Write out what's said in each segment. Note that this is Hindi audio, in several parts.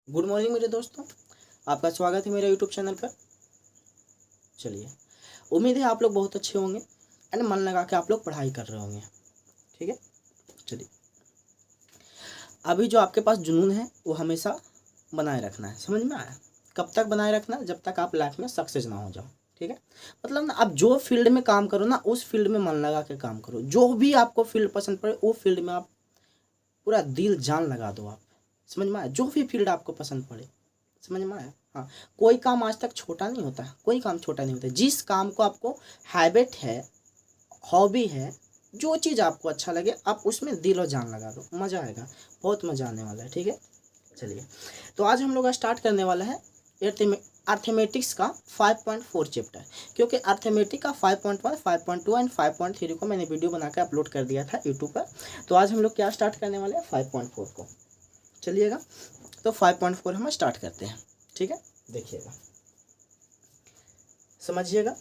गुड मॉर्निंग मेरे दोस्तों, आपका स्वागत है मेरे यूट्यूब चैनल पर। चलिए, उम्मीद है आप लोग बहुत अच्छे होंगे एंड मन लगा के आप लोग पढ़ाई कर रहे होंगे। ठीक है, चलिए, अभी जो आपके पास जुनून है वो हमेशा बनाए रखना है। समझ में आया? कब तक बनाए रखना? जब तक आप लाइफ में सक्सेस ना हो जाओ। ठीक है, मतलब ना, आप जो फील्ड में काम करो ना, उस फील्ड में मन लगा के काम करो। जो भी आपको फील्ड पसंद पड़े वो फील्ड में आप पूरा दिल जान लगा दो। आप समझ में आया? जो भी फील्ड आपको पसंद पड़े, समझ में आया? हाँ, कोई काम आज तक छोटा नहीं होता है, कोई काम छोटा नहीं होता है। जिस काम को आपको हैबिट है, हॉबी है, जो चीज़ आपको अच्छा लगे आप उसमें दिल और जान लगा दो, मज़ा आएगा, बहुत मज़ा आने वाला है। ठीक है, चलिए, तो आज हम लोग स्टार्ट करने वाला है अर्थमेटिक्स का 5.4 चैप्टर। क्योंकि अर्थमेटिक का 5.1, 5.2 एंड 5.3 को मैंने वीडियो बना के अपलोड कर दिया था यूट्यूब पर। तो आज हम लोग क्या स्टार्ट करने वाले हैं? 5.4 को। चलिएगा, तो 5.4 हम स्टार्ट करते हैं। ठीक है, देखिएगा, समझिएगा।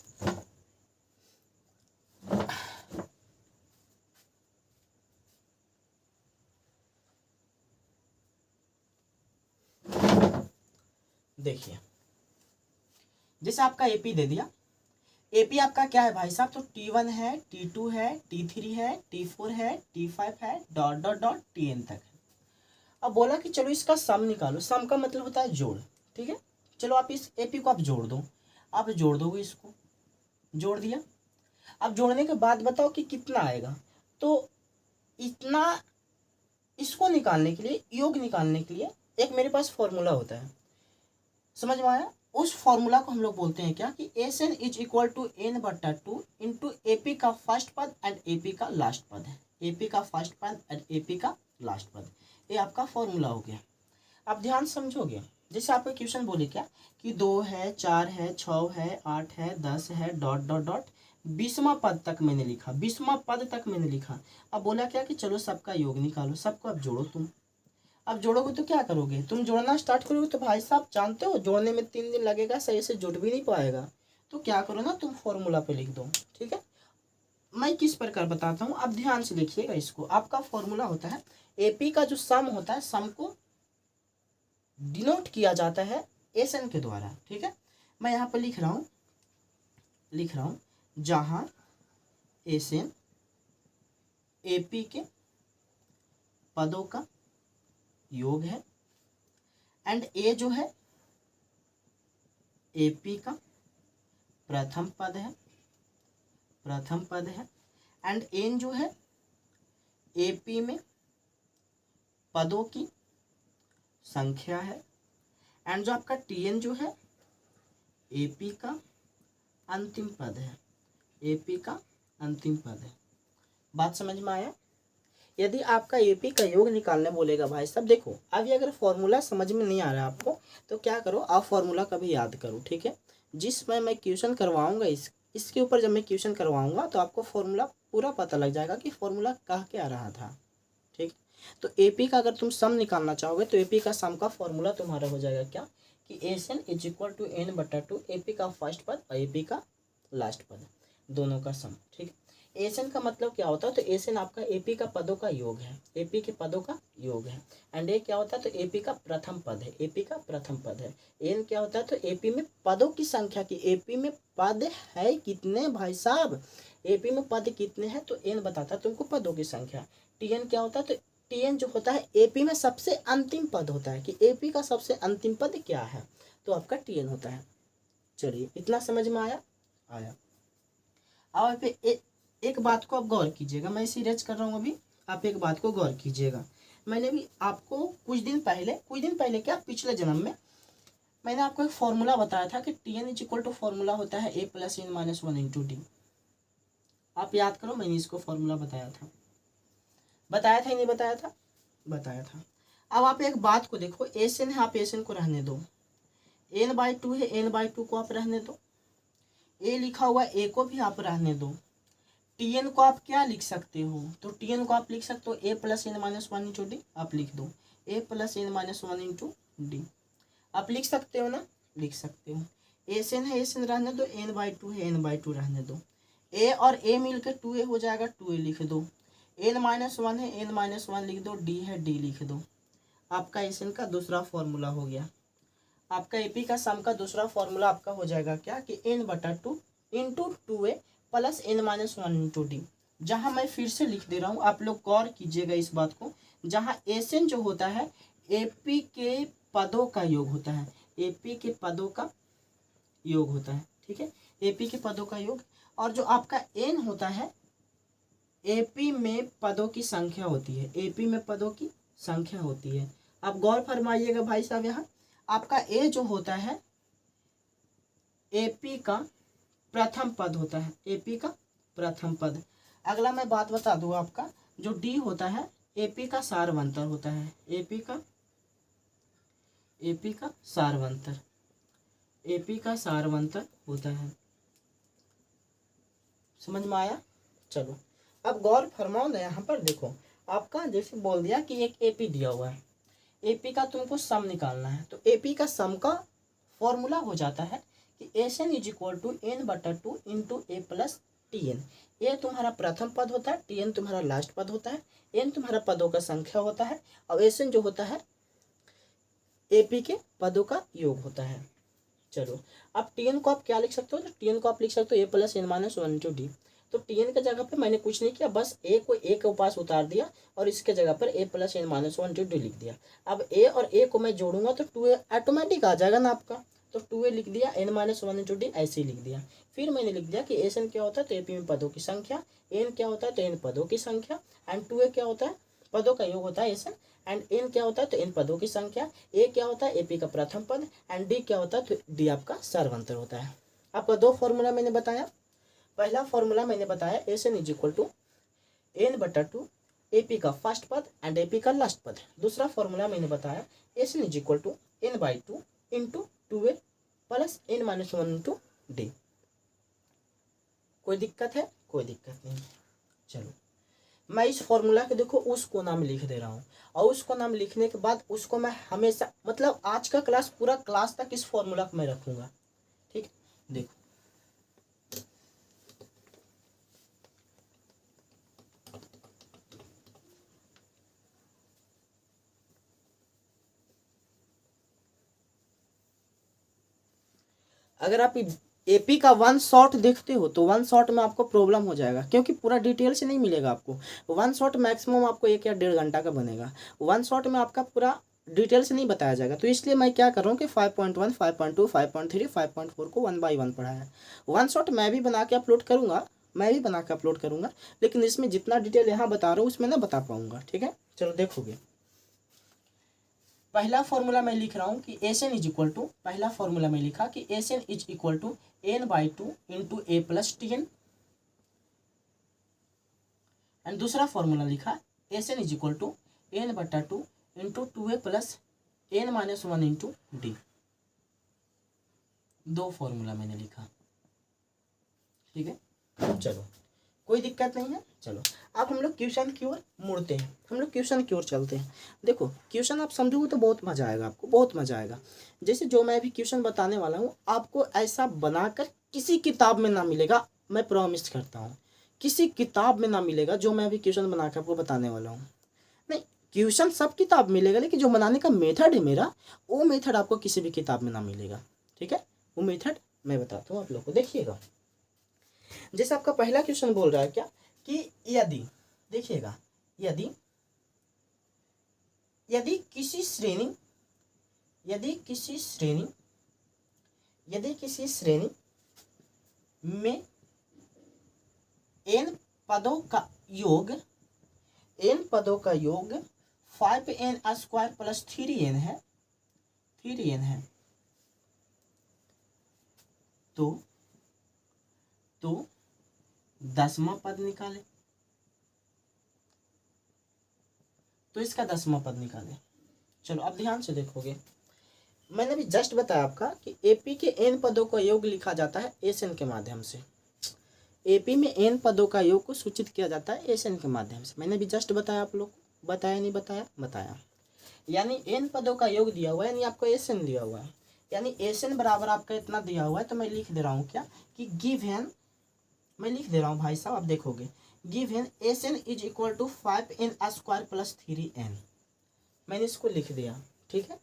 देखिए, जैसे आपका एपी दे दिया, एपी आपका क्या है भाई साहब? तो T1 है, T2 है, T3 है, T4 है, T5 है, डॉट डॉट डॉट Tn तक है। अब बोला कि चलो इसका सम निकालो। सम का मतलब होता है जोड़। ठीक है, चलो आप इस एपी को आप जोड़ दो। आप जोड़ दोगे, इसको जोड़ दिया। अब जोड़ने के बाद बताओ कि कितना आएगा। तो इतना, इसको निकालने के लिए, योग निकालने के लिए एक मेरे पास फॉर्मूला होता है। समझ में आया? उस फॉर्मूला को हम लोग बोलते हैं क्या कि S N is equal to N बट्टा 2 इंटू एपी का फर्स्ट पद एंड एपी का लास्ट पद है। एपी का फर्स्ट पद एंड एपी का लास्ट पद, ये आपका फॉर्मूला हो गया। आप ध्यान समझोगे। जैसे आपको क्वेश्चन बोले क्या कि 2 है, 4 है, 6 है, 8 है, 10 है, डॉट डॉट डॉट 20वां पद तक मैंने लिखा, 20वां पद तक मैंने लिखा। अब बोला क्या कि चलो सबका योग निकालो, सबको अब जोड़ो तुम। अब जोड़ोगे तो क्या करोगे? तुम जोड़ना स्टार्ट करोगे तो भाई साहब जानते हो जोड़ने में 3 दिन लगेगा, सही से जुड़ भी नहीं पाएगा। तो क्या करो ना, तुम फॉर्मूला पे लिख दो। ठीक है, मैं किस प्रकार बताता हूँ, आप ध्यान से देखिएगा इसको। आपका फॉर्मूला होता है, एपी का जो सम होता है, सम को डिनोट किया जाता है एस एन के द्वारा। ठीक है, मैं यहाँ पर लिख रहा हूँ जहाँ एस एन एपी के पदों का योग है एंड ए जो है एपी का प्रथम पद है एंड एन जो है एपी में पदों की संख्या है एंड जो आपका टीएन जो है एपी का अंतिम पद है। एपी का अंतिम पद है। बात समझ में आया? यदि आपका एपी का योग निकालने बोलेगा भाई साहब, देखो अभी अगर फॉर्मूला समझ में नहीं आ रहा है आपको तो क्या करो, आप फॉर्मूला कभी याद करो। ठीक है, जिसमें मैं क्वेश्चन करवाऊंगा इसके ऊपर जब मैं क्वेश्चन करवाऊंगा तो आपको फॉर्मूला पूरा पता लग जाएगा कि फॉर्मूला कह के आ रहा था। ठीक, तो एपी का अगर तुम सम निकालना चाहोगे तो एपी का सम का फॉर्मूला तुम्हारा हो जाएगा क्या कि S N is equal to N बटा 2 एपी का फर्स्ट पद और एपी का लास्ट पद, दोनों का सम। ठीक, एसएन का मतलब क्या होता है? तो एसएन आपका एपी का पदों का योग है, एपी के पदों का योग है। एंड ए क्या होता है? तो एपी का प्रथम पद है, एपी का प्रथम पद है। एन क्या होता है? तो एपी में पदों की संख्या की, एपी में पद है कितने भाई साहब, एपी में पद कितने हैं तो एन बताता है तुमको पदों की संख्या। टीएन क्या होता है? तो टीएन जो होता है एपी में सबसे अंतिम पद होता है कि एपी का सबसे अंतिम पद क्या है, तो आपका टीएन होता है। चलिए, इतना समझ में आया? अब एक बात को आप गौर कीजिएगा, मैं सीरियस कर रहा हूँ अभी, आप एक बात को गौर कीजिएगा। मैंने भी आपको कुछ दिन पहले क्या, पिछले जन्म में मैंने आपको एक फॉर्मूला बताया था कि T N is equal to formula होता है a plus N minus 1 into D. आप याद करो, मैंने इसको फॉर्मूला बताया था या नहीं बताया था? बताया था। अब आप एक बात को देखो, एस एन है, आप एस एन को रहने दो, एन बाई 2 है, एन बाई 2 को आप रहने दो, ए लिखा हुआ ए को भी आप रहने दो। टीएन को आप क्या लिख सकते हो? तो टीएन को आप लिख सकते हो a plus N minus 1 into D. आप लिख दो a plus N minus 1 into D. आप लिख सकते हो ना? लिख सकते हो। एस एन है, एस एन रहने दो, एन बाई 2 है, एन बाई 2 रहने दो। ए और ए मिलकर 2a हो जाएगा, 2a लिख दो। एन माइनस 1 है, एन माइनस 1 लिख दो, डी है, डी लिख दो। आपका एस एन का दूसरा फॉर्मूला हो गया। आपका एपी का सम का दूसरा फॉर्मूला आपका हो जाएगा क्या कि n/2 into 2a plus n-1 into D. जहाँ मैं फिर से लिख दे रहा हूँ, आप लोग गौर कीजिएगा इस बात को। जहाँ एस एन जो होता है एपी के पदों का योग होता है, एपी के पदों का योग होता है, ठीक है, एपी के पदों का योग। और जो आपका एन होता है एपी में पदों की संख्या होती है, एपी में पदों की संख्या होती है। आप गौर फरमाइएगा भाई साहब, यहाँ आपका ए जो होता है एपी का प्रथम पद होता है, एपी का प्रथम पद। अगला मैं बात बता दूँ, आपका जो डी होता है एपी का सारवंतर होता है, एपी का सारवंतर, एपी का सारवंतर होता है। समझ में आया? चलो अब गौर फरमाओ ना, यहाँ पर देखो आपका जैसे बोल दिया कि एक एपी दिया हुआ है, एपी का तुमको सम निकालना है। तो एपी का सम का फॉर्मूला हो जाता है कि S N is equal to n/2 into A plus T n. A तुम्हारा प्रथम पद होता है, टी एन तुम्हारा लास्ट पद होता है, एन तुम्हारा पदों का संख्या होता है, और एस एन जो होता है एपी के पदों का योग होता है। चलो अब टी एन को आप क्या लिख सकते हो, तो टी एन को आप लिख सकते हो a plus n-1 into D. तो टी एन के जगह पे मैंने कुछ नहीं किया, बस ए को ए के पास उतार दिया और इसके जगह पर ए प्लस n-1 इंटू डी लिख दिया। अब ए और ए को मैं जोड़ूंगा तो 2a ऑटोमेटिक आ जाएगा ना आपका, तो 2a लिख दिया, n-1 इंटू डी ऐसे ही लिख दिया। फिर मैंने लिख दिया कि एस एन क्या होता है तो एपी में पदों की संख्या, एन क्या होता है तो एन पदों की संख्या, एंड 2a क्या होता है पदों का योग होता है एस एन, एंड एन क्या होता है तो इन पदों की संख्या, ए क्या होता है एपी का प्रथम पद, एंड डी क्या होता है तो डी आपका सारवंतर होता है। आपका दो फॉर्मूला मैंने बताया। पहला फॉर्मूला मैंने बताया S N is equal to n/2 AP का फर्स्ट पद एंड एपी का लास्ट पद। दूसरा फॉर्मूला मैंने बताया S N is equal to n/2 into 2a plus n-1 into D. कोई दिक्कत है? कोई दिक्कत नहीं। चलो मैं इस फॉर्मूला के देखो उस कोना में लिख दे रहा हूँ, और उस कोना में लिखने के बाद उसको मैं हमेशा मतलब आज का क्लास पूरा क्लास तक इस फॉर्मूला को मैं रखूँगा, ठीक है। देखो अगर आप एपी का वन शॉट देखते हो तो वन शॉट में आपको प्रॉब्लम हो जाएगा, क्योंकि पूरा डिटेल से नहीं मिलेगा आपको। वन शॉट मैक्सिमम आपको 1 या 1.5 घंटा का बनेगा, वन शॉट में आपका पूरा डिटेल से नहीं बताया जाएगा। तो इसलिए मैं क्या कर रहा हूँ कि 5.1, 5.2, 5.3, 5.4 को 1 बाय 1 पढ़ाया है। वन शॉट मैं भी बना के अपलोड करूँगा, लेकिन इसमें जितना डिटेल यहाँ बता रहा हूँ उसमें ना बता पाऊँगा, ठीक है। चलो देखोगे, पहला फॉर्मूला मैं लिख रहा हूँ कि S N is equal to, पहला फॉर्मूला मैं लिखा कि S N is equal to n/2 into A plus T N, and दूसरा फॉर्मूला लिखा S N is equal to n/2 into 2a plus n-1 into D. दो फॉर्मूला मैंने लिखा, ठीक है। चलो कोई दिक्कत नहीं है। चलो अब हम लोग क्वेश्चन की ओर मुड़ते हैं, हम लोग क्वेश्चन की ओर चलते हैं। देखो क्वेश्चन आप समझोगे तो बहुत मजा आएगा, आपको बहुत मजा आएगा। जैसे जो मैं अभी क्वेश्चन बताने वाला हूँ आपको ऐसा बनाकर किसी किताब में ना मिलेगा, मैं प्रॉमिस करता हूँ किसी किताब में ना मिलेगा जो मैं अभी क्वेश्चन बनाकर आपको बताने वाला हूँ। नहीं, क्वेश्चन सब किताब मिलेगा, लेकिन जो बनाने का मेथड है मेरा, वो मेथड आपको किसी भी किताब में ना मिलेगा, ठीक है। वो मेथड मैं बताता हूँ आप लोग को, देखिएगा। जैसे आपका पहला क्वेश्चन बोल रहा है क्या कि यदि, देखिएगा, यदि किसी श्रेणी में n पदों का योग 5n² प्लस 3n है, तो 10वां पद निकाले, तो इसका 10वां पद निकाले। चलो अब ध्यान से देखोगे, मैंने भी जस्ट बताया आपका कि एपी के n पदों का योग लिखा जाता है एस एन के माध्यम से। एपी में n पदों का योग को सूचित किया जाता है एस एन के माध्यम से। मैंने भी जस्ट बताया, आप लोग बताया नहीं बताया। यानी n पदों का योग दिया हुआ है, यानी आपको एस एन दिया हुआ है, यानी एस एन बराबर आपका इतना दिया हुआ है। तो मैं लिख दे रहा हूँ क्या कि गिवन, मैं लिख दे रहा हूँ भाई साहब, आप देखोगे given S N is equal to 5n² plus 3n। मैंने इसको लिख दिया। ठीक है,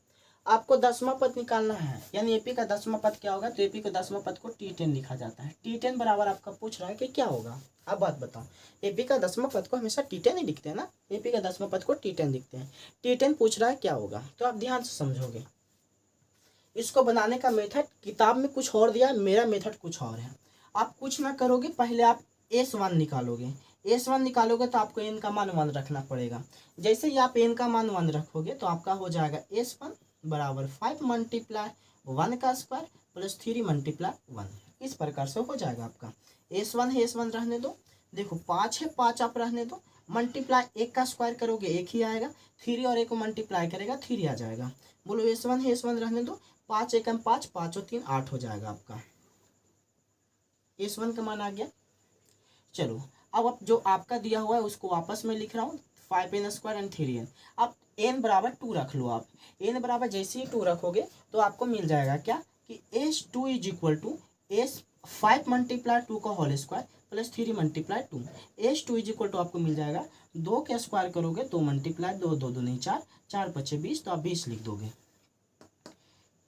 आपको 10वां पद निकालना है, यानी एपी का 10वां पद क्या होगा, तो एपी के 10वां पद को T10 लिखा जाता है। T10 बराबर आपका पूछ रहा है कि क्या होगा। अब बात बताओ, एपी का 10वां पद को हमेशा T10 ही लिखते हैं ना, एपी का 10वां पद को T10 लिखते हैं। T10 पूछ रहा है क्या होगा, तो आप ध्यान से समझोगे। इसको बनाने का मेथड किताब में कुछ और दिया है, मेरा मेथड कुछ और है। आप कुछ ना करोगे, पहले आप S1 निकालोगे। S1 निकालोगे तो आपको n का मान 1 रखना पड़ेगा। जैसे ही आप n का मान 1 रखोगे तो आपका हो जाएगा S1 बराबर 5 मल्टीप्लाई 1 का स्क्वायर प्लस 3 मल्टीप्लाई 1। इस प्रकार से हो जाएगा आपका। S1 है, S1 रहने दो। देखो 5 है, 5 आप रहने दो। मल्टीप्लाई 1 का स्क्वायर करोगे 1 ही आएगा, 3 और 1 को मल्टीप्लाई करेगा 3 आ जाएगा। बोलो S1 है, S1 रहने दो। 5 एकम 5, 5 और 3 8 हो जाएगा आपका। S1 का मान आ गया। चलो अब जो आपका दिया हुआ है उसको वापस में लिख रहा हूँ, 5n स्क्वायर एंड 3n। अब n बराबर 2 रख लो आप। n बराबर जैसे ही 2 रखोगे तो आपको मिल जाएगा क्या कि S2 is equal to S5 multiply 2 का whole square plus 3 multiply 2। S2 is equal to आपको मिल जाएगा 2 का स्क्वायर करोगे 2 मल्टीप्लाई 2, 2 दूनी 4, 4 पचे 20, तो आप 20 लिख दोगे।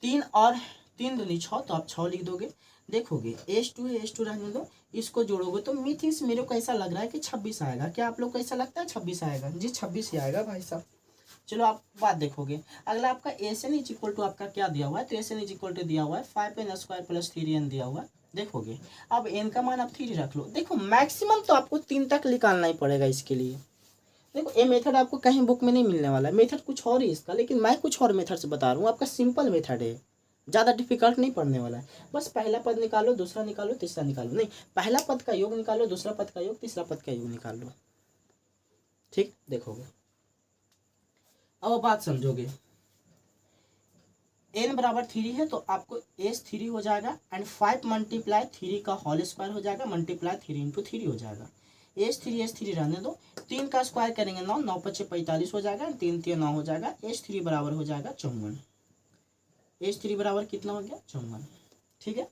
3 और 3 दूनी 6, तो आप 6 लिख दोगे। देखोगे S2 है, S2 रहने दो। इसको जोड़ोगे तो मीथिंग्स मेरे को ऐसा लग रहा है कि 26 आएगा। क्या आप लोग को ऐसा लगता है 26 आएगा? जी 26 ही आएगा भाई साहब। चलो आप बात देखोगे। अगला आपका SN इज इक्वल टू आपका क्या दिया हुआ है, तो SN इज इक्वल टू दिया हुआ है 5n स्क्वायर प्लस 3n दिया हुआ है। देखोगे अब n का मान आप 3 रख लो। देखो मैक्सिमम तो आपको 3 तक निकालना ही पड़ेगा इसके लिए। देखो ये मेथड आपको कहीं बुक में नहीं मिलने वाला है, मेथड कुछ और ही इसका, लेकिन मैं कुछ और मेथड से बता रहा हूँ। आपका सिंपल मेथड है, ज़्यादा डिफिकल्ट नहीं पढ़ने वाला है। बस पहला पद निकालो, दूसरा निकालो, तीसरा निकालो। नहीं, पहला पद का योग निकालो, दूसरा पद का योग, तीसरा पद का योग निकाल लो। ठीक, देखोगे अब बात समझोगे। n बराबर 3 है तो आपको S3 हो जाएगा एंड 5 मल्टीप्लाई 3 का होल स्क्वायर हो जाएगा मल्टीप्लाई 3 इंटू 3 हो जाएगा। S3 रहने दो। 3 का स्क्वायर करेंगे 9, 9 पचे 45 हो जाएगा, 3 3 9 हो जाएगा। S3 बराबर हो जाएगा 54। S3 बराबर कितना हो गया? 54। ठीक है,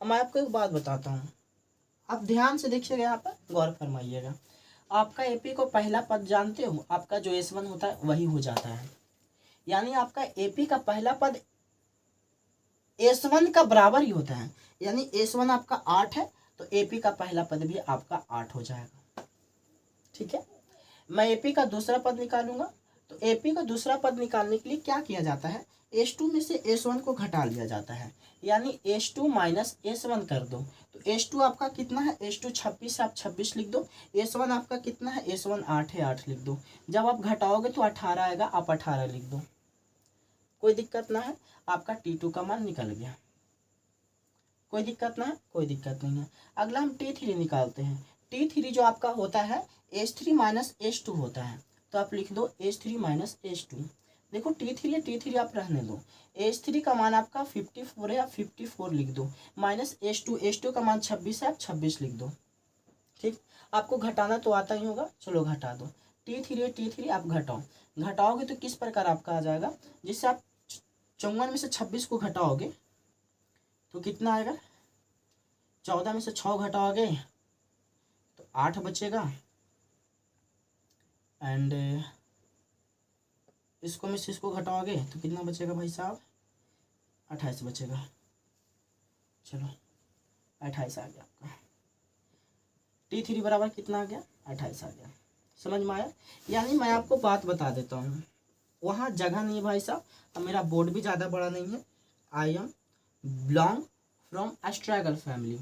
अब मैं आपको एक बात बताता हूँ, आप ध्यान से देखिएगा, यहाँ पर गौर फरमाइएगा। आपका एपी को पहला पद जानते हो, आपका जो S1 होता है वही हो जाता है। यानी आपका एपी का पहला पद S1 का बराबर ही होता है। यानी S1 आपका 8 है तो एपी का पहला पद भी आपका 8 हो जाएगा। ठीक है, मैं एपी का दूसरा पद निकालूंगा। तो एपी का दूसरा पद निकालने के लिए क्या किया जाता है, S2 में से S1 को घटा लिया जाता है। यानी S2 माइनस S1 कर दो। तो S2 आपका कितना है, S2 26 है, आप 26 लिख दो। S1 आपका कितना है, S1 8 है, 8 लिख दो। जब आप घटाओगे तो 18 आएगा, आप 18 लिख दो। कोई दिक्कत ना है, आपका T2 का मान निकल गया। कोई दिक्कत ना है, कोई दिक्कत नहीं है। अगला हम T3 निकालते हैं। T3 जो आपका होता है S3 माइनस S2 होता है, तो आप लिख दो S3 माइनस S2। देखो T3 है, T3 आप रहने दो। S3 का मान आपका 54 है, आप 54 लिख दो। माइनस S2 का मान 26 है, आप 26 लिख दो। ठीक, आपको घटाना तो आता ही होगा, चलो घटा दो। T3 आप घटाओ। घटाओगे तो किस प्रकार आपका आ जाएगा, जिससे आप 54 में से 26 को घटाओगे तो कितना आएगा, 14 में से 6 घटाओगे तो 8 बचेगा, एंड इसको में से इसको घटाओगे तो कितना बचेगा भाई साहब, 28 बचेगा। चलो 28 आ गया आपका। T3 बराबर कितना आ गया, 28 आ गया। समझ में आया? यानी मैं आपको बात बता देता हूँ, वहाँ जगह नहीं है भाई साहब, अब मेरा बोर्ड भी ज़्यादा बड़ा नहीं है। I am belong from struggle family.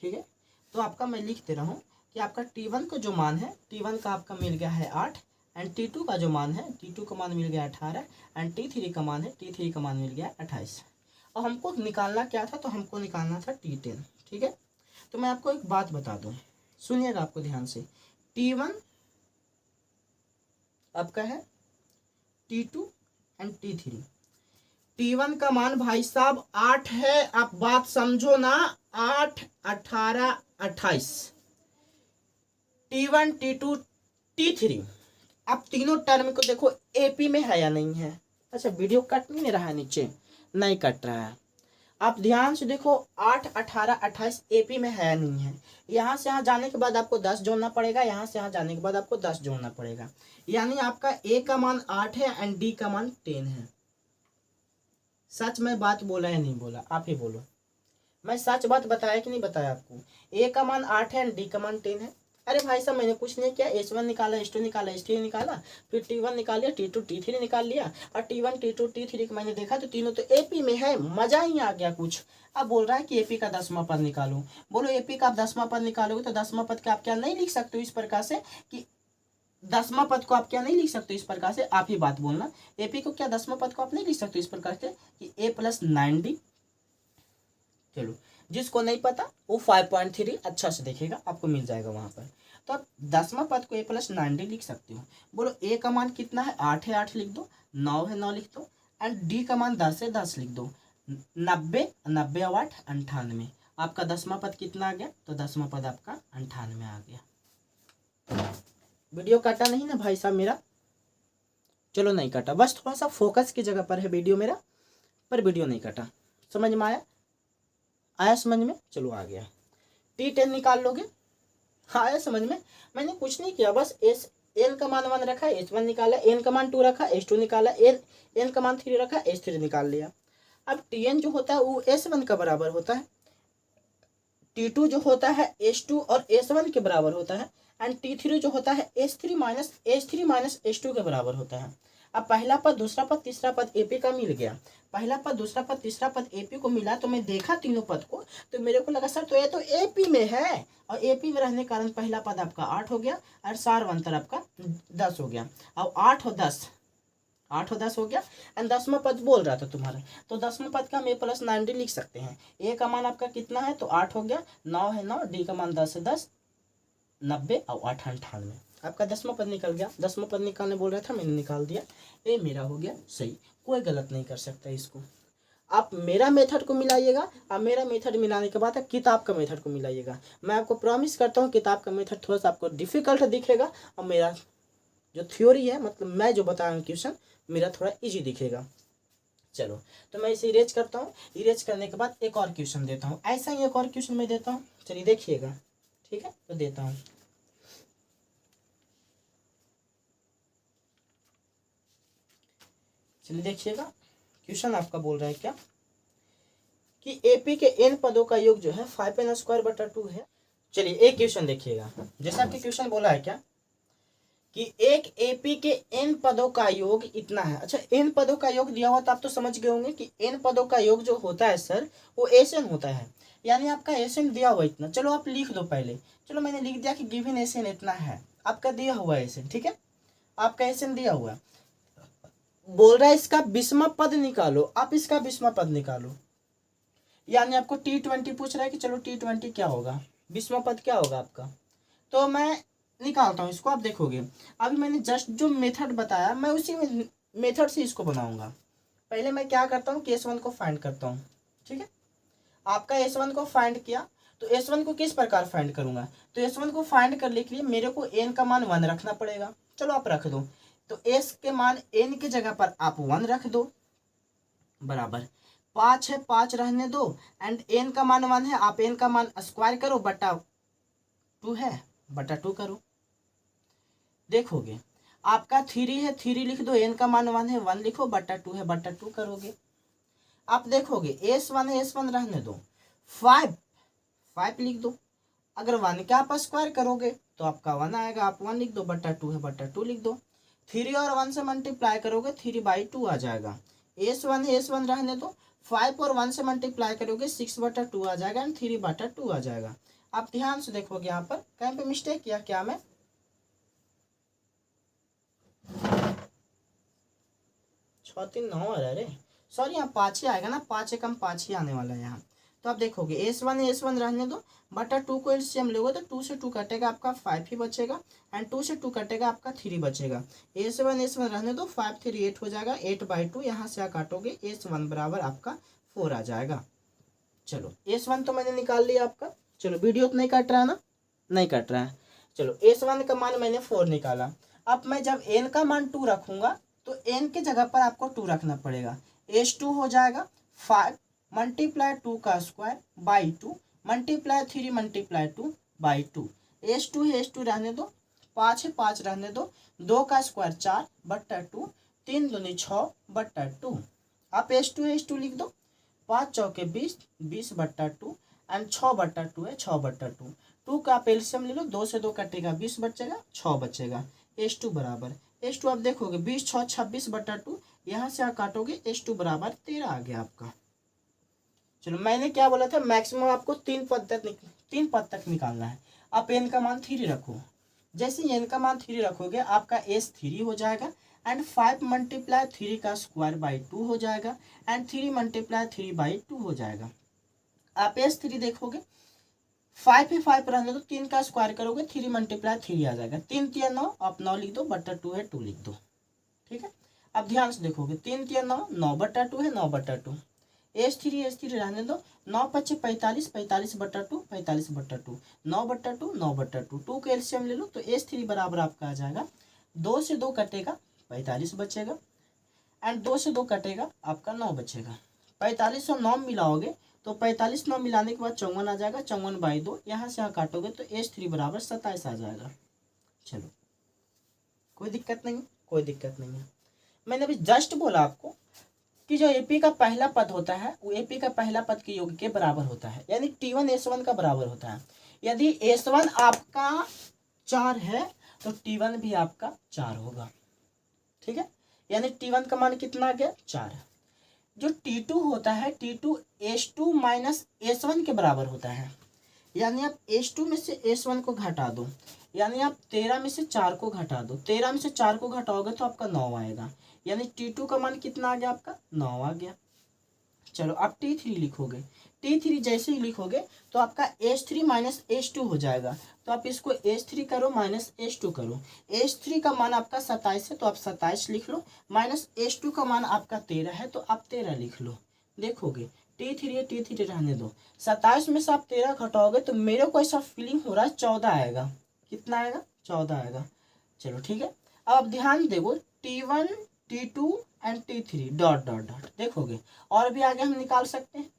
ठीक है, तो आपका मैं लिख दे रहा हूँ कि आपका T1 का जो मान है, T1 का आपका मिल गया है 8, एंड T2 का जो मान है, T2 का मान मिल गया 18, एंड T3 का मान है, T3 का मान मिल गया 28। और हमको निकालना क्या था, तो हमको निकालना था T10। ठीक है, तो मैं आपको एक बात बता दूँ, सुनिएगा आपको ध्यान से। T1 आपका है, T2 एंड T3। T1 का मान भाई साहब 8 है, आप बात समझो ना, 8 18 28। T1 T2 T3, आप तीनों टर्म को देखो एपी में है या नहीं है। अच्छा वीडियो कट नहीं रहा है, नीचे नहीं कट रहा है। आप ध्यान से देखो 8, 18, 28 एपी में है नहीं है। यहाँ से यहाँ जाने के बाद आपको 10 जोड़ना पड़ेगा, यहाँ से यहाँ जाने के बाद आपको 10 जोड़ना पड़ेगा। यानी आपका ए का मान 8 है एंड डी का मान 10 है। सच में बात बोला या नहीं बोला, आप ही बोलो। मैं सच बात बताया कि नहीं बताया आपको? ए का मान 8 है एंड डी का मान 10 है। अरे भाई साहब मैंने कुछ नहीं किया, H1 निकाला, H2 निकाला, H3 निकाला, फिर T1 निकाल लिया, T2 T3 निकाल लिया, और T1 T2 T3 को मैंने देखा तो तीनों तो एपी में है। मजा ही आ गया कुछ। अब बोल रहा है कि एपी का 10वां पद निकालो। बोलो एपी का आप 10वां पद निकालोगे तो 10वां पद का आप क्या नहीं लिख सकते हो इस प्रकार से कि 10वां पद को आप क्या नहीं लिख सकते इस प्रकार से? आप ही बात बोलना। एपी को क्या 10वां पद को आप नहीं लिख सकते इस प्रकार से कि A + 9D। चलो जिसको नहीं पता वो 5.3 अच्छा से देखेगा, आपको मिल जाएगा वहां पर। तो आप 10वां पद को A + 9D लिख सकते हो। बोलो ए का मान कितना है? 8 है, 8 लिख दो। 9 है, 9 लिख दो। एंड डी का मान 10 है, 10 लिख दो। 90, 90 और 8 98। आपका 10वां पद कितना आ गया? तो 10वां पद आपका 98 आ गया। वीडियो काटा नहीं ना भाई साहब मेरा? चलो नहीं काटा, बस थोड़ा सा फोकस की जगह पर है वीडियो मेरा, पर वीडियो नहीं काटा। समझ में आया? आया समझ में? चलो आ गया। T10 निकाल लोगे? आया समझ में? मैंने कुछ नहीं किया, बस एन का मान 1 रखा, H1 निकाला, एन का मान 2 रखा, H2 निकाला, एन का मान 3 रखा, H3 निकाल लिया। अब Tn जो होता है वो S1 का बराबर होता है, T2 जो होता है H2 और S1 के बराबर होता है, एंड T3 जो होता है H3 माइनस H2 के बराबर होता है। अब पहला पद, दूसरा पद, तीसरा पद एपी का मिल गया। पहला पद, दूसरा पद, तीसरा पद एपी को मिला तो मैं देखा तीनों पद को, तो मेरे को लगा सर तो ये तो एपी में है, और एपी में रहने के कारण पहला पद आपका 8 हो गया और सार अंतर आपका 10 हो गया। अब 8 और 10 हो गया। एंड 10वां पद बोल रहा था तुम्हारा, तो 10वां पद का हम A + 9D लिख सकते हैं। ए का मान आपका कितना है? तो 8 हो गया। 9 है, 9, डी का मान 10 है, 10, 90 और 8 98। आपका 10वां पद निकल गया। 10वां पद निकालने बोल रहा था, मैंने निकाल दिया। ये मेरा हो गया सही, कोई गलत नहीं कर सकता इसको। आप मेरा मेथड को मिलाइएगा, आप मेरा मेथड मिलाने के बाद किताब का मेथड को मिलाइएगा। मैं आपको प्रॉमिस करता हूँ किताब का मेथड थोड़ा सा आपको डिफिकल्ट दिखेगा, और मेरा जो थ्योरी है, मतलब मैं जो बता रहा हूँ क्वेश्चन, मेरा थोड़ा इजी दिखेगा। चलो तो मैं इसे इरेज करता हूँ। इरेज करने के बाद एक और क्वेश्चन देता हूँ, ऐसा ही एक और क्वेश्चन मैं देता हूँ। चलिए देखिएगा, ठीक है, तो देता हूँ। चलिए देखिएगा, क्वेश्चन आपका बोल रहा है क्या कि एपी के एन पदों का योग जो है 5n²/2 है। चलिए एक क्वेश्चन देखिएगा, जैसा आपके क्वेश्चन बोला है क्या कि एक एपी के एन पदों का योग इतना है। अच्छा, एन पदों का योग दिया हुआ तो आप तो समझ गए होंगे कि एन पदों का योग जो होता है सर वो एसएन होता है। यानी आपका एसएन दिया हुआ इतना, चलो आप लिख दो पहले। चलो मैंने लिख दिया कि गिवन एसएन इतना है, आपका दिया हुआ एसएन, ठीक है, आपका एसएन दिया हुआ। बोल रहा है इसका 20वां पद निकालो, आप इसका 20वां पद निकालो। यानी आपको T20 पूछ रहा है कि चलो T20 क्या होगा, 20वां पद क्या होगा आपका। तो मैं निकालता हूँ इसको, आप देखोगे। अभी मैंने जस्ट जो मेथड बताया मैं उसी मेथड से इसको बनाऊंगा। पहले मैं क्या करता हूँ कि S1 को फाइंड करता हूँ, ठीक है। आपका S1 को फाइंड किया, तो S1 को किस प्रकार फाइंड करूंगा? तो S1 को फाइंड करने के लिए मेरे को n का मान 1 रखना पड़ेगा। चलो आप रख दो, तो s के मान n की जगह पर आप 1 रख दो, बराबर 5 है, 5 रहने दो, एंड n का मान 1 है, आप n का मान स्क्वायर करो, बटा 2 है, बटा 2 करो। देखोगे आपका 3 है, 3 लिख दो, n का मान 1 है, 1 लिखो, बटा 2 है, बटा 2 करोगे। आप देखोगे S1 है, S1 रहने दो, 5 लिख दो। अगर 1 का आप स्क्वायर करोगे तो आपका 1 आएगा, आप 1 लिख दो, बटा 2 है, बटा 2 लिख दो। 3 और 1 से मल्टीप्लाई करोगे 3/2 आ जाएगा। S1 है, S1 रहने दो, 5 और 1 से मल्टीप्लाई करोगे 6/2 आ जाएगा, एंड 3/2 आ जाएगा। आप ध्यान से देखोगे यहाँ पर कहीं पे मिस्टेक किया क्या मैं? 6 3 9 आ रहा है, सॉरी यहाँ 5 ही आएगा ना, 5 एकम 5 ही आने वाला है यहाँ। तो आप देखोगे S1 रहने दो, बटा 2 को एलसीएम लोगे तो 2 से 2 कटेगा, आपका 5 ही बचेगा, एंड 2 से 2 कटेगा, आपका 3 बचेगा। S1 रहने दो, 5 3 8 हो जाएगा, 8/2 यहाँ से काटोगे, S1 बराबर आपका 4 आ जाएगा। चलो S1 तो मैंने निकाल लिया आपका। चलो वीडियो तो नहीं कट रहा है ना? नहीं कट रहा है। चलो S1 का मान मैंने 4 निकाला। अब मैं जब n का मान 2 रखूंगा तो n के जगह पर आपको 2 रखना पड़ेगा, S2 हो जाएगा 5 मल्टीप्लाई 2 का square by 2 multiply 3 multiply 2 by 2। H2 है H2 रहने दो, 5 है 5 रहने दो, 2 का स्क्वायर 4 बट्टा 2, 3 दूनी 6 बट्टा 2। आप H2 लिख दो, 5 चौके 20, 20 बट्टा 2 एंड 6 बट्टा 2 है 6 बट्टा 2। 2 का आप एलसीएम ले लो, 2 से 2 कटेगा 20 बचेगा 6 बचेगा। H2 बराबर H2 आप देखोगे 20 6 26 बट्टा 2, यहाँ से आप काटोगे H2 बराबर 13 आ गया आपका। चलो मैंने क्या बोला था, मैक्सिमम आपको 3 पद तक निकालना है। आप n का मान 3 रखो, जैसे n का मान 3 रखोगे आपका S 3 हो जाएगा एंड 5 मल्टीप्लाई 3 का स्क्वायर बाई 2 हो जाएगा एंड 3 मल्टीप्लाई 3 बाई 2 हो जाएगा। आप S 3 देखोगे 5 है 5 रहने दो, 3 का स्क्वायर करोगे 3 मल्टीप्लाई 3 आ जाएगा, 3 3 9 आप 9 लिख दो बट्टा 2 है 2 लिख दो। ठीक है, अब ध्यान से देखोगे 3 3 9 9 बट्टा 2 है 9 बट्टा 2। H3 रहने दो, 9 5 45 45 बट्टा 2 45 बट्टा 2, 9 बट्टा 2 9 बट्टा 2। 2 का एलसीएम ले लो तो H3 बराबर आपका आ जाएगा, 2 से 2 कटेगा 45 बचेगा एंड 2 से 2 कटेगा आपका 9 बचेगा। 45 और 9 मिलाओगे तो 45 9 मिलाने के बाद 54 आ जाएगा, 54 बाई 2 यहाँ से काटोगे तो H3 बराबर 27 आ जाएगा। चलो कोई दिक्कत नहीं, कोई दिक्कत नहीं है। मैंने अभी जस्ट बोला आपको कि जो एपी का पहला पद होता है वो एपी का पहला पद के योग के बराबर होता है, यानी T1 S1 का बराबर होता है। यदि S1 आपका 4 है तो T1 भी आपका 4 होगा। ठीक है, यानी T1 का मान कितना आ गया 4। जो T2 होता है T2 H2 माइनस S1 के बराबर होता है, यानी आप H2 में से S1 को घटा दो, यानी आप 13 में से 4 को घटा दो, 13 में से 4 को घटाओगे तो आपका 9 आएगा, यानी T2 का मान कितना आ गया आपका 9 आ गया। चलो आप T3 लिखोगे, T3 जैसे ही लिखोगे तो आपका H3 माइनस H2 हो जाएगा, तो आप इसको H3 करो माइनस H2 करो। H3 का मान आपका 27 है तो आप 27 लिख लो, माइनस H2 का मान आपका 13 है तो आप 13 लिख लो। देखोगे T3 रहने दो, 27 में से आप 13 घटाओगे तो मेरे को ऐसा फीलिंग हो रहा है 14 आएगा। कितना आएगा 14 आएगा। चलो ठीक है, अब ध्यान देखो T1 T2 and T3 dot dot dot देखोगे, और भी आगे हम निकाल सकते हैं,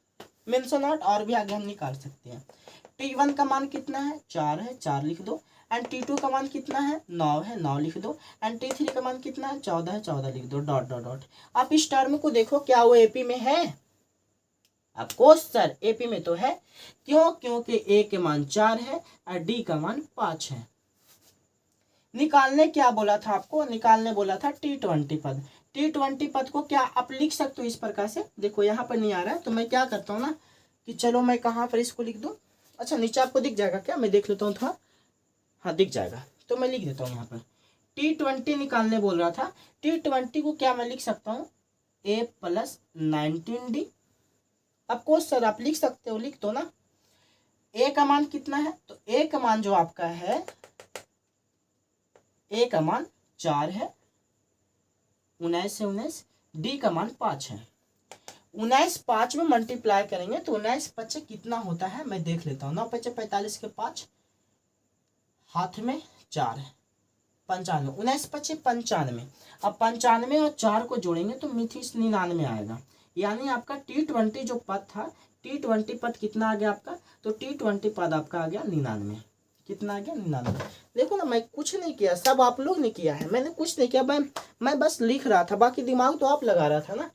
मेंशन आउट और भी आगे हम निकाल सकते हैं। T1 का मान कितना है 4 है 4 लिख दो एंड T2 का मान कितना है 9 है 9 लिख दो एंड T3 का मान कितना है 14 है 14 लिख दो डॉट डॉट डॉट। आप इस टर्म को देखो क्या वो एपी में है, आपको सर एपी में तो है। क्यों, क्योंकि ए के मान 4 है और डी का मान 5 है। निकालने क्या बोला था आपको, निकालने बोला था T20 पद। T20 पद को क्या आप लिख सकते हो इस प्रकार से, देखो यहाँ पर नहीं आ रहा है तो मैं क्या करता हूँ ना कि चलो मैं कहाँ पर इसको लिख दूँ। अच्छा नीचे आपको दिख जाएगा क्या, मैं देख लेता हूँ थोड़ा, हाँ दिख जाएगा तो मैं लिख देता हूँ यहाँ पर। T20 निकालने बोल रहा था, T20 को क्या मैं लिख सकता हूँ A + 19D। आपको सर आप लिख सकते हो, लिख दो ना। ए का मान कितना है, तो ए का मान जो आपका है, ए का मान 4 है, 19 से 19, डी का मान 5 है। 19 5 में मल्टीप्लाई करेंगे तो 19 5 कितना होता है मैं देख लेता हूँ। 9 5 45 के 5 हाथ में 4 है 95, 19 5 95। अब 95 और 4 को जोड़ेंगे तो मिथी 99 आएगा, यानी आपका T20 जो पद था T20 पद कितना आ गया आपका, तो T20 पद आपका आ गया 99। कितना आ गया 99। देखो ना मैं कुछ नहीं किया, सब आप लोग ने किया है, मैंने कुछ नहीं किया, मैं बस लिख रहा था, बाकी दिमाग तो आप लगा रहा था ना,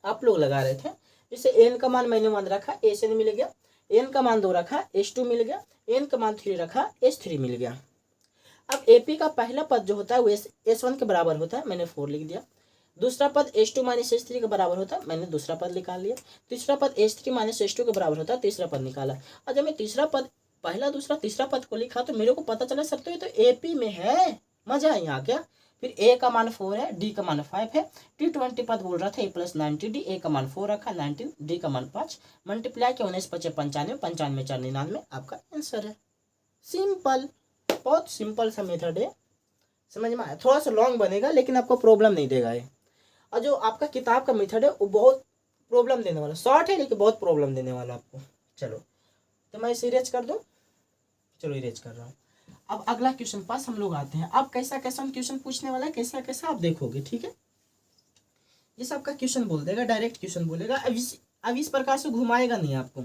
आप लोग लगा रहे थे। जैसे एन का मान मैंने मान रखा एस एन मिल गया, एन का मान 2 रखा H2 मिल गया, एन का मान 3 रखा H3 मिल गया। अब एपी का पहला पद जो होता है वो S1 के बराबर होता है, मैंने 4 लिख दिया। दूसरा पद H2 माइनस H3 के बराबर होता है, मैंने दूसरा पद निकाल लिया। तीसरा पद H3 माइनस H2 के बराबर होता है, तीसरा पद निकाला। और जब मैं तीसरा पद पहला दूसरा तीसरा पद को लिखा तो मेरे को पता चला सर तो ये तो एपी में है, मजा है यहाँ क्या। फिर ए का मान 4 है, डी का मान 5 है। T20 पद बोल रहा था A + 90D, ए का मान 4 रखा 19, डी का मान 5, मल्टीप्लाई किया 19 5 95, 95 4 99 आपका आंसर है। सिंपल, बहुत सिंपल सा मेथड है, समझ में आया। थोड़ा सा लॉन्ग बनेगा लेकिन आपको प्रॉब्लम नहीं देगा ये, और जो आपका किताब का मेथड है वो बहुत प्रॉब्लम देने वाला, शॉर्ट है लेकिन बहुत प्रॉब्लम देने वाला आपको। चलो तो मैं इसे इरेज कर दूं, चलो इरेज कर रहा हूँ। अब अगला क्वेश्चन पास हम लोग आते हैं। अब कैसा कैसा क्वेश्चन पूछने वाला है, कैसा कैसा आप देखोगे, ठीक है। ये सबका क्वेश्चन बोल देगा, डायरेक्ट क्वेश्चन बोलेगा। अब इस प्रकार से घुमाएगा नहीं आपको,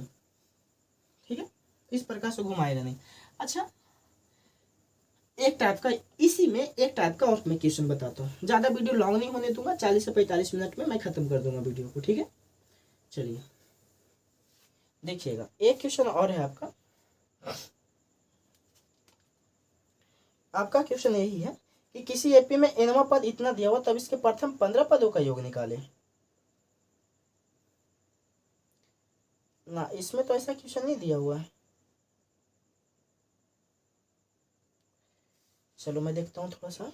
ठीक है, इस प्रकार से घुमाएगा नहीं। अच्छा, एक टाइप का, इसी में एक टाइप का और मैं क्वेश्चन बताता हूँ, ज़्यादा वीडियो लॉन्ग नहीं होने दूंगा, 40 से 45 मिनट में मैं खत्म कर दूंगा वीडियो को, ठीक है। चलिए देखिएगा, एक क्वेश्चन और है आपका। आपका क्वेश्चन यही है कि किसी एपी में nवां पद इतना दिया हुआ, तब इसके प्रथम 15 पदों का योग निकाले ना। इसमें तो ऐसा क्वेश्चन नहीं दिया हुआ है। चलो मैं देखता हूँ थोड़ा सा।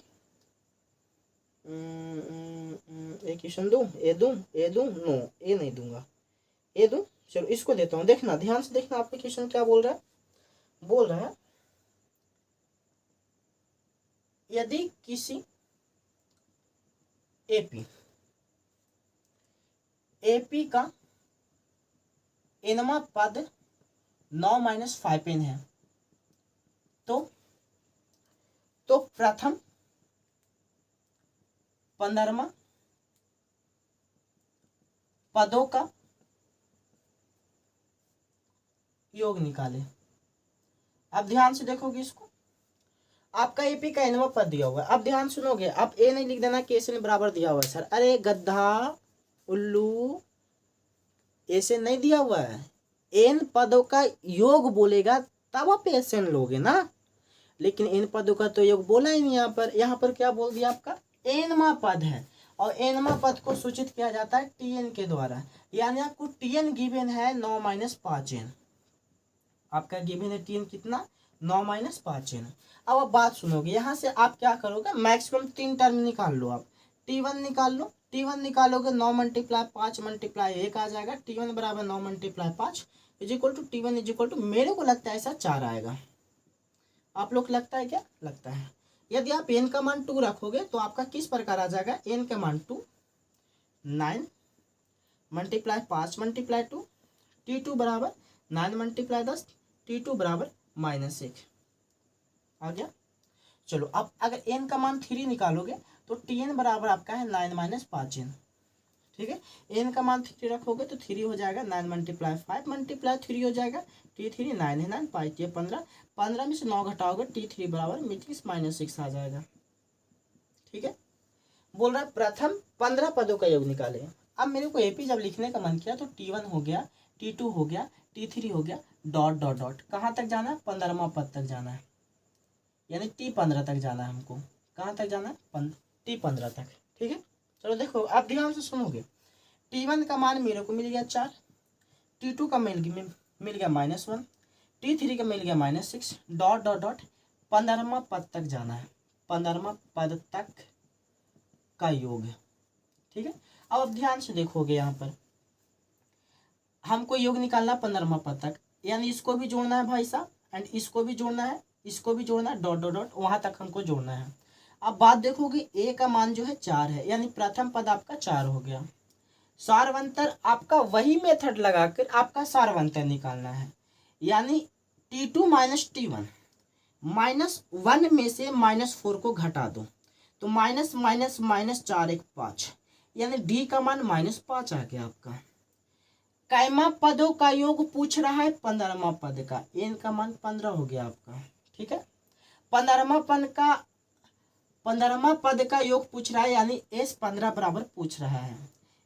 एक क्वेश्चन दूं, ए दूं, ए दूं, नो ए नहीं दूंगा, ए दूं। चलो इसको देता हूँ, देखना ध्यान से देखना, आपके क्वेश्चन क्या बोल रहा है। बोल रहा है यदि किसी एपी का nवां पद 9-5n है, तो प्रथम 15वां पदों का योग निकाले। अब ध्यान से देखोगे इसको, आपका एपी का nवां पद दिया हुआ है। अब ध्यान सुनोगे, आप ए नहीं लिख देना कि एस बराबर दिया हुआ है सर, अरे गद्दा उल्लू, ऐसे नहीं दिया हुआ है। एन पदों का योग बोलेगा तब आप एसएन लोगे ना, लेकिन इन पदों का तो योग बोला ही नहीं। यहाँ पर क्या बोल दिया, आपका एनवां पद है, और एनवां पद को सूचित किया जाता है टीएन के द्वारा, यानी आपको टीएन गिवन है 9-5n। आपका गिवन है टीएन कितना, 9-5n। अब आप बात सुनोगे, यहाँ से आप क्या करोगे, मैक्सिमम 3 टर्म निकाल लो। आप T1 निकाल लो, T1 निकालोगे 9 × 5 × 1 आ जाएगा। T1 बराबर 9 × 5 is equal to T1 is equal to, मेरे को लगता है ऐसा 4 आएगा। आप लोग लगता है क्या, लगता है। यदि आप n का मान 2 रखोगे तो आपका किस प्रकार आ जाएगा, n का मान 2, 9 × 5 × 2, T2 बराबर 9 × 10, T2 बराबर -1 आ गया। चलो अब अगर n का मान 3 निकालोगे तो Tn बराबर आपका है 9-5n, ठीक है। n का मान 3 रखोगे तो 3 हो जाएगा, 9 × 5 × 3 हो जाएगा, T3 9 है 9, 5 ये 15 में से 9 घटाओगे, T3 बराबर -6 आ जाएगा, ठीक है। बोल रहा है प्रथम 15 पदों का योग निकाले। अब मेरे को एपी जब लिखने का मन किया तो T1 हो गया, T2 हो गया, T3 हो गया, डॉट डॉट डॉट, कहाँ तक जाना है, 15वां पद तक जाना है, यानी T15 तक जाना है हमको। कहाँ तक जाना है, T15 तक, ठीक है। चलो देखो, आप ध्यान से सुनोगे। T1 का मान मेरे को मिल गया 4, T2 का मिल गया -1, T3 का मिल गया -6, डॉट डॉट डॉट, 15वां पद तक जाना है, 15वां पद तक का योग, ठीक है। अब आप ध्यान से देखोगे, यहाँ पर हमको योग निकालना 15वां पद तक, यानी इसको भी जोड़ना है भाई साहब, एंड इसको भी जोड़ना है, इसको भी जोड़ना है, डॉट डॉट डॉट, वहां तक हमको जोड़ना है। अब बात देखोगे, ए का मान जो है 4 है, यानी प्रथम पद आपका 4 हो गया। सारवंतर आपका वही मेथड लगाकर आपका सारवंतर निकालना है, यानी T2 - T1, -1 में से -4 को घटा दो तो माइनस माइनस माइनस 4 1 5, यानी डी का मान -5 आ गया आपका। कैमा पदों का योग पूछ रहा है 15वां पद का, एन का मान 15 हो गया आपका, ठीक है। 15वां पद का योग पूछ रहा है, यानी S15 बराबर पूछ रहा है।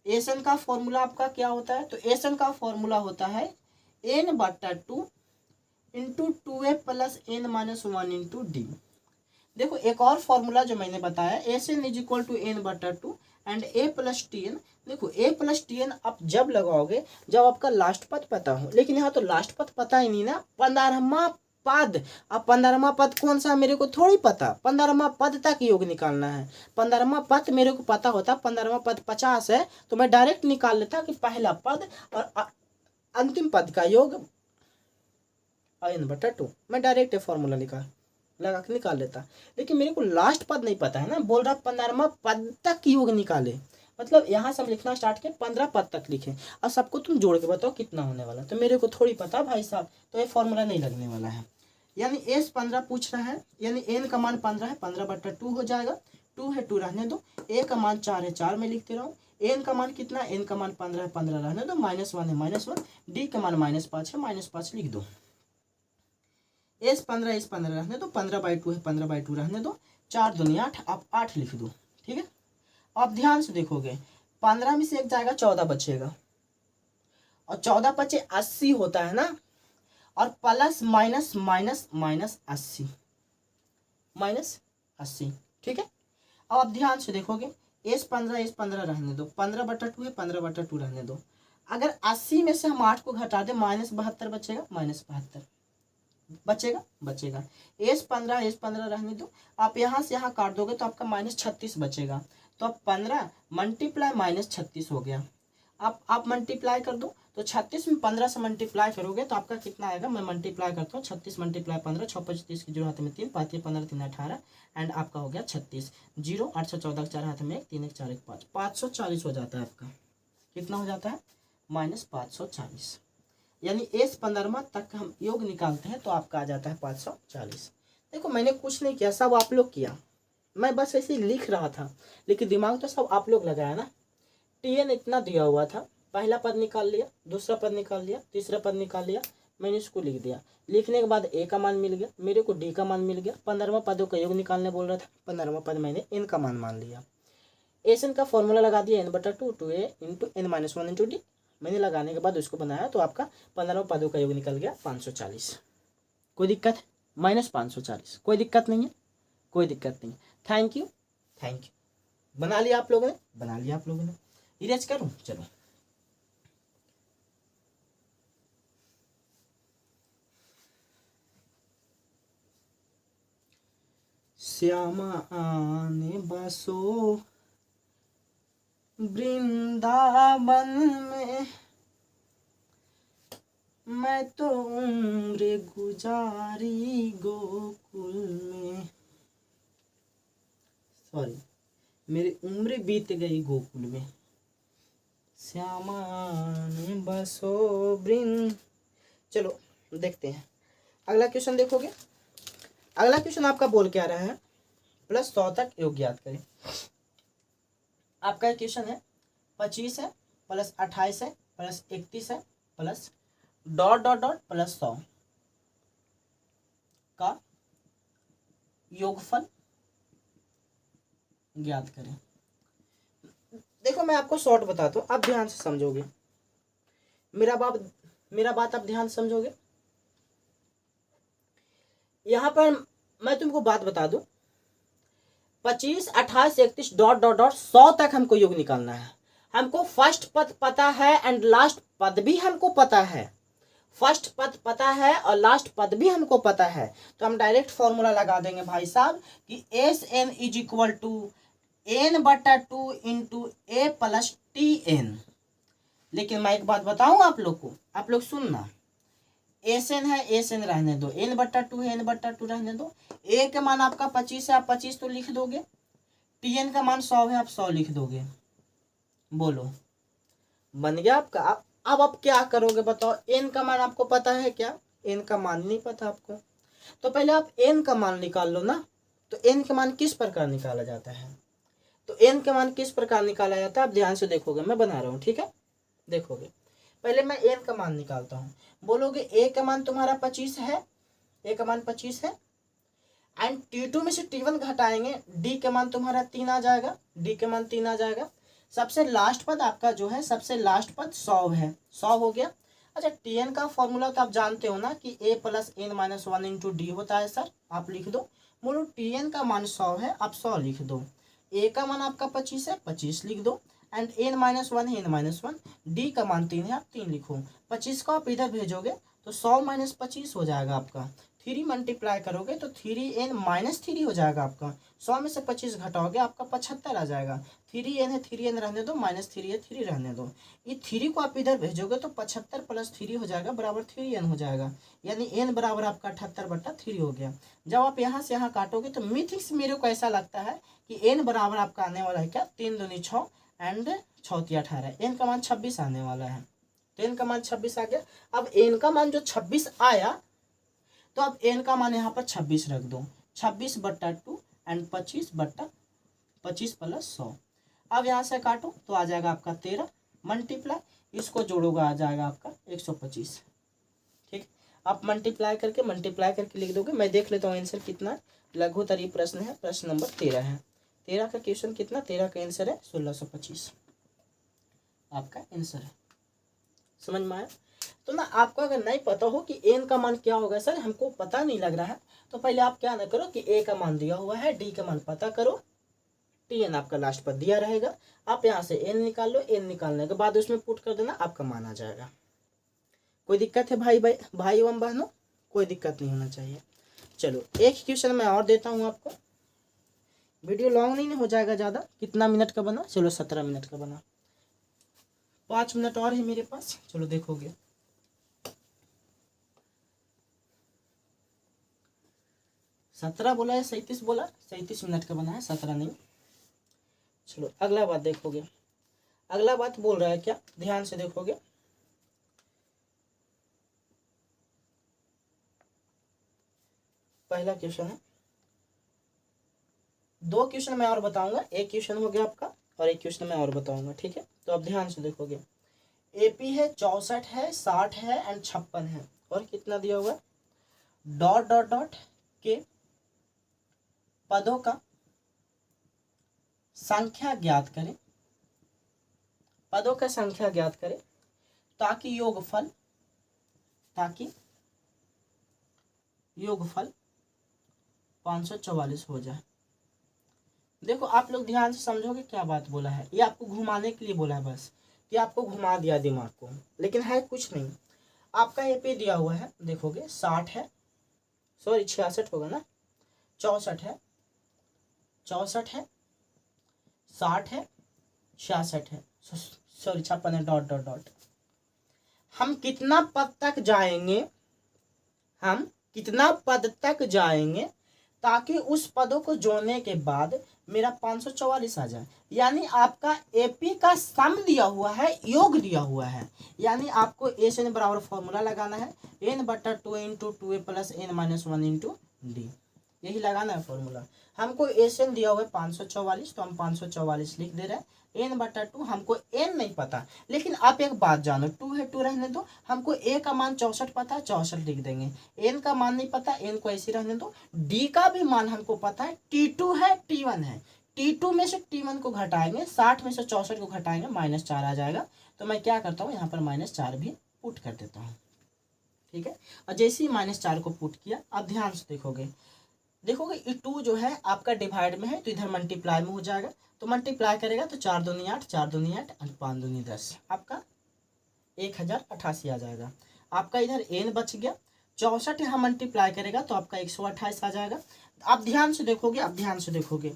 एसन का फॉर्मूला आपका क्या होता है, तो एसन का फॉर्मूला होता है n/2 × 2a + n - 1 × d। देखो एक और फॉर्मूला जो मैंने बताया, एसन = n/2 एंड a + tn। देखो a + tn आप जब लगाओगे जब आपका लास्ट पद पता हो, लेकिन यहाँ तो लास्ट पद पता ही नहीं ना, 15वां पद। अब 15वां पद कौन सा मेरे को थोड़ी पता, 15वां पद तक योग निकालना है। 15वां पद मेरे को पता होता, 15वां पद 50 है तो मैं डायरेक्ट निकाल लेता कि पहला पद और अंतिम पद का योग n/2, मैं डायरेक्ट फॉर्मूला लगा के निकाल लेता। लेकिन मेरे को लास्ट पद नहीं पता है ना, बोल रहा 15वां पद तक योग निकाले, मतलब यहाँ से हम लिखना स्टार्ट किए 15 पद तक लिखे, और सबको तुम जोड़ के बताओ कितना होने वाला, तो मेरे को थोड़ी पता भाई साहब, तो ये फॉर्मूला नहीं लगने वाला है। यानी S15 पूछ रहा है, यानी n का मान 15 है, 15/2 हो जाएगा, 2 है 2 रहने दो, a का मान 4 है 4 में लिखते रहो, एन का मान कितना, एन का मान 15 है, 15 रहने दो, -1 है -1, डी का मान -5 है, -5 लिख दो। एस 15 रहने दो, 15/2 है, 15/2 रहने दो, 4 दूनी 8, आप 8 लिख दो। ठीक है, आप ध्यान से देखोगे 15 में से एक जाएगा, 14 बचेगा, और 14 बचे 80 होता है ना, और प्लस माइनस माइनस माइनस 80 -80। ठीक है, अब आप ध्यान से देखोगे एस 15 रहने दो, 15/2 है, 15/2 रहने दो। अगर 80 में से हम 8 को घटा दे, -72 बचेगा, -72 बचेगा। एस 15 रहने दो, आप यहाँ से यहाँ काट दोगे तो आपका -36 बचेगा। तो अब 15 मल्टीप्लाई -36 हो गया। आप मल्टीप्लाई कर दो, तो 36 में 15 से मल्टीप्लाई करोगे तो आपका कितना आएगा, मैं मल्टीप्लाई करता हूँ, 36 × 15, 6 5 30 की 0 हाथ में 3, 5 15 3 18, एंड आपका हो गया 36, 0 8 14 4 हाथ में 1, 3 1 4 1 5, 540 हो जाता है आपका। कितना हो जाता है, -540। यानी एस 15 तक हम योग निकालते हैं तो आपका आ जाता है 540। देखो मैंने कुछ नहीं किया, सब आप लोग किया, मैं बस ऐसे ही लिख रहा था, लेकिन दिमाग तो सब आप लोग लगाया ना। टीएन इतना दिया हुआ था, पहला पद निकाल लिया, दूसरा पद निकाल लिया, तीसरा पद निकाल लिया, मैंने इसको लिख दिया। लिखने के बाद ए का मान मिल गया, मेरे को डी का मान मिल गया। 15वां पदों का योग निकालने बोल रहा था, 15वां पद मैंने एन का मान लिया। एस का फॉर्मूला लगा दिया, n/2 2a × n-1 × d। मैंने लगाने के बाद उसको बनाया तो आपका 15वां पदों का योग निकल गया 540। कोई दिक्कत है, -540, कोई दिक्कत नहीं है, कोई दिक्कत नहीं। Thank you. बना लिया आप लोगों ने, इरेज करूं, चलो। श्यामा आने बसो वृंदावन में, मैं तो उम्र गुजारी गोकुल में, सॉरी मेरी उम्र बीत गई गोकुल में। श्यामा ने बसो वृंद। चलो देखते हैं अगला क्वेश्चन। देखोगे अगला क्वेश्चन आपका बोल क्या रहा है, +100 तक योग ज्ञात करें। आपका क्वेश्चन है 25 है, +28 है, +31 है, प्लस ... +100 का योगफल ज्ञात करें। देखो मैं आपको शॉर्ट बताता हूँ, आप ध्यान से समझोगे, मेरा बात आप ध्यान से समझोगे। यहाँ पर मैं तुमको बात बता दूं, 25 28 31 ... 100 तक हमको योग निकालना है। हमको फर्स्ट पद पता है एंड लास्ट पद भी हमको पता है, फर्स्ट पद पता है और लास्ट पद भी हमको पता है। तो हम डायरेक्ट फॉर्मूला लगा देंगे भाई साहब कि SN = n/2 × a + TN। लेकिन मैं एक बात बताऊं आप लोग को, आप लोग सुनना, SN है, SN रहने दो, n/2 है, n/2 रहने दो। a का मान आपका 25 है, आप 25 तो लिख दोगे, TN का मान 100 है, आप 100 लिख दोगे। बोलो बन गया आपका। अब आप क्या करोगे बताओ, n का मान आपको पता है क्या, n का मान नहीं पता आपको, तो पहले आप n का मान निकाल लो ना। तो n का मान किस प्रकार निकाला जाता है, तो n का मान किस प्रकार निकाला जाता है, आप ध्यान से देखोगे, मैं बना रहा हूँ, ठीक है। देखोगे पहले मैं n का मान निकालता हूँ। बोलोगे a का मान तुम्हारा 25 है, a का मान 25 है, एंड T2 में से T1 घटाएंगे, d का मान तुम्हारा 3 आ जाएगा, d का मान 3 आ जाएगा। सबसे लास्ट पद आपका जो है, सबसे लास्ट पद 100 है, 100 हो गया। अच्छा Tn का फॉर्मूला तो आप जानते हो ना कि a + n-1 × d होता है सर, आप लिख दो। बोलो Tn का मान 100 है, आप 100 लिख दो। a का मान आपका 25 है, 25 लिख दो, एंड n-1 है, n-1, d का मान 3 है, आप 3 लिखो। 25 को आप इधर भेजोगे तो 100 - 25 हो जाएगा आपका। 3 मल्टीप्लाई करोगे तो 3n - 3 हो जाएगा आपका। 100 में से 25 घटाओगे आपका 75 आ जाएगा। 3n है, 3n रहने दो, -3 है, 3 रहने दो। ये 3 को आप इधर भेजोगे तो 75 + 3 हो जाएगा बराबर 3n हो जाएगा, यानी n बराबर आपका 78/3 हो गया। जब आप यहाँ से यहाँ काटोगे तो मिथिक्स मेरे को ऐसा लगता है कि n बराबर आपका आने वाला है क्या, 3 दूनी 6 एंड 6 × 18, n का मान 26 आने वाला है। तो n का मान 26 आ गया। अब n का मान जो 26 आया तो अब n का मान यहाँ पर 26 रख दो, 26/2 एंड 25 + 100। अब यहाँ से काटो तो आ जाएगा आपका 13 मल्टीप्लाई, इसको जोड़ोगे आ जाएगा आपका 125। ठीक, आप मल्टीप्लाई करके लिख दोगे। मैं देख लेता हूँ आंसर कितना है। लघुत्तरीय प्रश्न है, प्रश्न नंबर 13 है। 13 का क्वेश्चन कितना, 13 का आंसर है 1625 आपका आंसर है। समझ में आया? तो ना आपको अगर नहीं पता हो कि एन का मान क्या होगा, सर हमको पता नहीं लग रहा है, तो पहले आप क्या ना करो कि ए का मान दिया हुआ है, डी का मान पता करो, टी एन आपका लास्ट पर दिया रहेगा, आप यहाँ से एन निकाल लो, एन निकालने के बाद उसमें पुट कर देना, आपका मान आ जाएगा। कोई दिक्कत है भाई एवं बहनों? कोई दिक्कत नहीं होना चाहिए। चलो एक क्वेश्चन मैं और देता हूँ आपको, वीडियो लॉन्ग नहीं हो जाएगा ज़्यादा। कितना मिनट का बना? चलो 17 मिनट का बना, 5 मिनट और है मेरे पास। चलो देखोगे, 17 बोला है 37 बोला, 37 मिनट का बना है, 17 नहीं। चलो अगला बात देखोगे, अगला बात बोल रहा है क्या, ध्यान से देखोगे। पहला क्वेश्चन है, 2 क्वेश्चन मैं और बताऊंगा, एक क्वेश्चन हो गया आपका और एक क्वेश्चन मैं और बताऊंगा, ठीक है? तो अब ध्यान से देखोगे, एपी है 64 है 60 है एंड 56 है, और कितना दिया हुआ है, डॉट डॉट डॉट के पदों का संख्या ज्ञात करें, पदों का संख्या ज्ञात करें ताकि योगफल 544 हो जाए। देखो आप लोग ध्यान से समझोगे क्या बात बोला है, ये आपको घुमाने के लिए बोला है बस, कि आपको घुमा दिया दिमाग को, लेकिन है कुछ नहीं। आपका ये पे दिया हुआ है, देखोगे 60 है, सॉरी 66 होगा ना, 64 है 60 है 66 है, सॉरी 56 है, डॉट डॉट डॉट। हम कितना पद तक जाएंगे ताकि उस पदों को जोड़ने के बाद मेरा 544 आ जाए। यानी आपका एपी का सम दिया हुआ है, योग दिया हुआ है, यानी आपको ए से बराबर फॉर्मूला लगाना है, n/2 × 2a + n-1 × d, यही लगाना है फॉर्मूला। हमको एन दिया हुआ है 544, तो हम 544 लिख दे रहे हैं। n/2 हमको n नहीं पता, लेकिन आप एक बात जानो, 2 है 2 रहने दो, हमको a का मान 64 पता है, 64 लिख देंगे। n का मान नहीं पता, n को ऐसे रहने दो। d का भी मान हमको पता है, t2 है t1 है, t2 में से t1 को घटाएंगे, 60 में से 64 को घटाएंगे, -4 आ जाएगा। तो मैं क्या करता हूँ, यहाँ पर -4 भी पुट कर देता हूँ, ठीक है? और जैसे ही -4 को पुट किया, अब ध्यान से देखोगे ये 2 जो है आपका डिवाइड में है, तो इधर मल्टीप्लाई में हो जाएगा, तो मल्टीप्लाई करेगा तो 4 दूनी 8, 4 दूनी 8 और 5 दूनी 10, आपका 1088 आ जाएगा। आपका इधर n बच गया, 64 यहाँ मल्टीप्लाई करेगा तो आपका 128 आ जाएगा। आप ध्यान से देखोगे,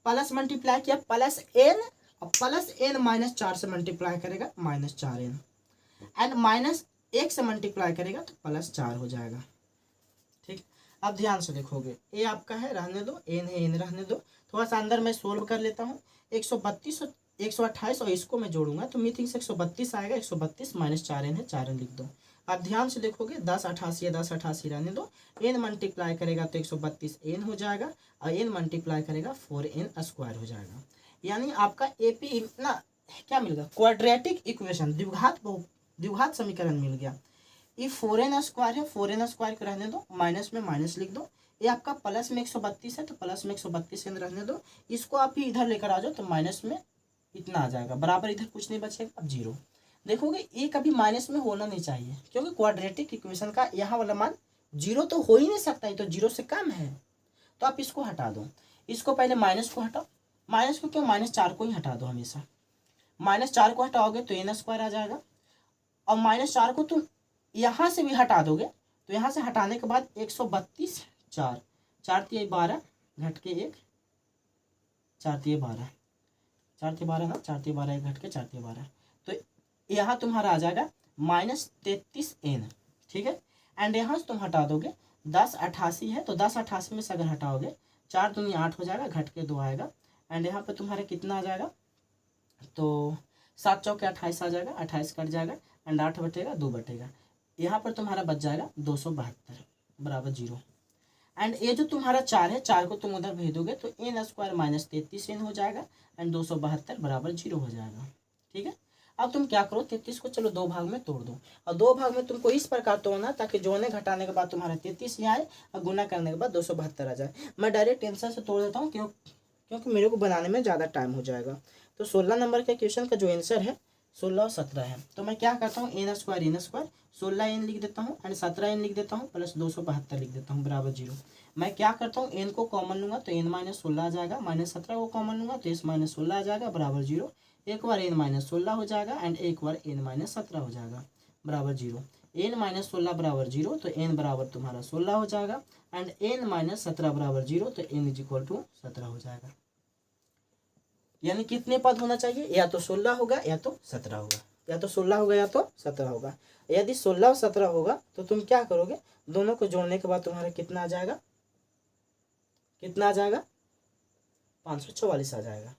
प्लस मल्टीप्लाई किया +n, और +n -4 से मल्टीप्लाई करेगा -4n, एंड -1 से मल्टीप्लाई करेगा तो +4 हो जाएगा, ठीक? अब ध्यान से देखोगे, ए आपका है, रहने दो, एन है, एन रहने दो। थोड़ा सा अंदर मैं सोल्व कर लेता हूँ, 132 और 128 और इसको मैं जोड़ूंगा तो मीथिंग 132 आएगा, 132 -4n है, 4n लिख दो। अब ध्यान से देखोगे, 1088 है, 1088 रहने दो, एन मल्टीप्लाई करेगा तो 132 एन हो जाएगा, और एन मल्टीप्लाई करेगा 4n² हो जाएगा। यानी आपका एपी ना क्या मिल गया, क्वाड्रेटिक इक्वेशन, द्विघात समीकरण मिल गया। ये 4n² है, 4n² को रहने दो, माइनस में माइनस लिख दो। ये आपका प्लस में 132 है, तो प्लस में 132 रहने दो, इसको आप ही इधर लेकर आ जाओ, तो माइनस में इतना आ जाएगा, बराबर इधर कुछ नहीं बचेगा, अब 0। देखोगे ये कभी माइनस में होना नहीं चाहिए, क्योंकि क्वाड्रेटिक इक्वेशन का यहाँ वाला मान 0 तो हो ही नहीं सकता, ये तो 0 से कम है, तो आप इसको हटा दो। इसको पहले माइनस को हटाओ, माइनस को क्यों, -4 को ही हटा दो हमेशा। -4 को हटाओगे तो n² आ जाएगा, और -4 को तुम यहाँ से भी हटा दोगे, तो यहाँ से हटाने के बाद 132, 4 3 12 घट के 1, 4 3 12, 4 3 12 ना, 4 3 12 घट के 4 3 12, तो यहाँ तुम्हारा आ जाएगा -33n, ठीक है? एंड यहाँ से तुम हटा दोगे, 1088 है, तो 1088 में से अगर हटाओगे 4 दूनी 8 हो जाएगा, घट के 2 आएगा, एंड यहाँ पे तुम्हारा कितना आ जाएगा, तो 7 चौके 28 आ जाएगा, 28 कट जाएगा, एंड 8 बटेगा 2 बटेगा, यहाँ पर तुम्हारा बच जाएगा 272 बराबर 0। एंड ये जो तुम्हारा 4 है, 4 को तुम उधर भेज दोगे तो n स्क्वायर माइनस 33n हो जाएगा एंड 272 बराबर 0 हो जाएगा। ठीक है, अब तुम क्या करो, 33 को चलो 2 भाग में तोड़ दो और 2 भाग में तुमको इस प्रकार तोड़ना ताकि जोड़ने घटाने के बाद तुम्हारा 33 यहाँ आए और गुना करने के बाद 272 आ जाए। मैं डायरेक्ट आंसर से तोड़ देता हूँ क्योंकि मेरे को बनाने में ज़्यादा टाइम हो जाएगा। तो 16 नंबर के क्वेश्चन का जो आंसर है 16 और 17 है। तो मैं क्या करता हूँ, n स्क्वायर 16n लिख देता हूँ एंड 17n लिख देता हूँ प्लस 272 लिख देता हूँ बराबर 0। मैं क्या करता हूँ, n को कॉमन लूंगा तो n माइनस 16 आ जाएगा, माइनस 17 को कॉमन लूंगा तो s माइनस 16 आ जाएगा बराबर 0। एक बार n माइनस 16 हो जाएगा एंड एक बार n माइनस 17 हो जाएगा बराबर 0। n माइनस 16 बराबर 0 तो n बराबर तुम्हारा 16 हो जाएगा एंड n माइनस 17 बराबर 0 तो n इज इक्वल टू 17 हो जाएगा। यानी कितने पद होना चाहिए, या तो 16 होगा या तो 17 होगा, या तो 16 होगा या तो 17 होगा। यदि 16 और 17 होगा तो तुम क्या करोगे, दोनों को जोड़ने के बाद तुम्हारा कितना आ जाएगा, कितना आ जाएगा 544 आ जाएगा।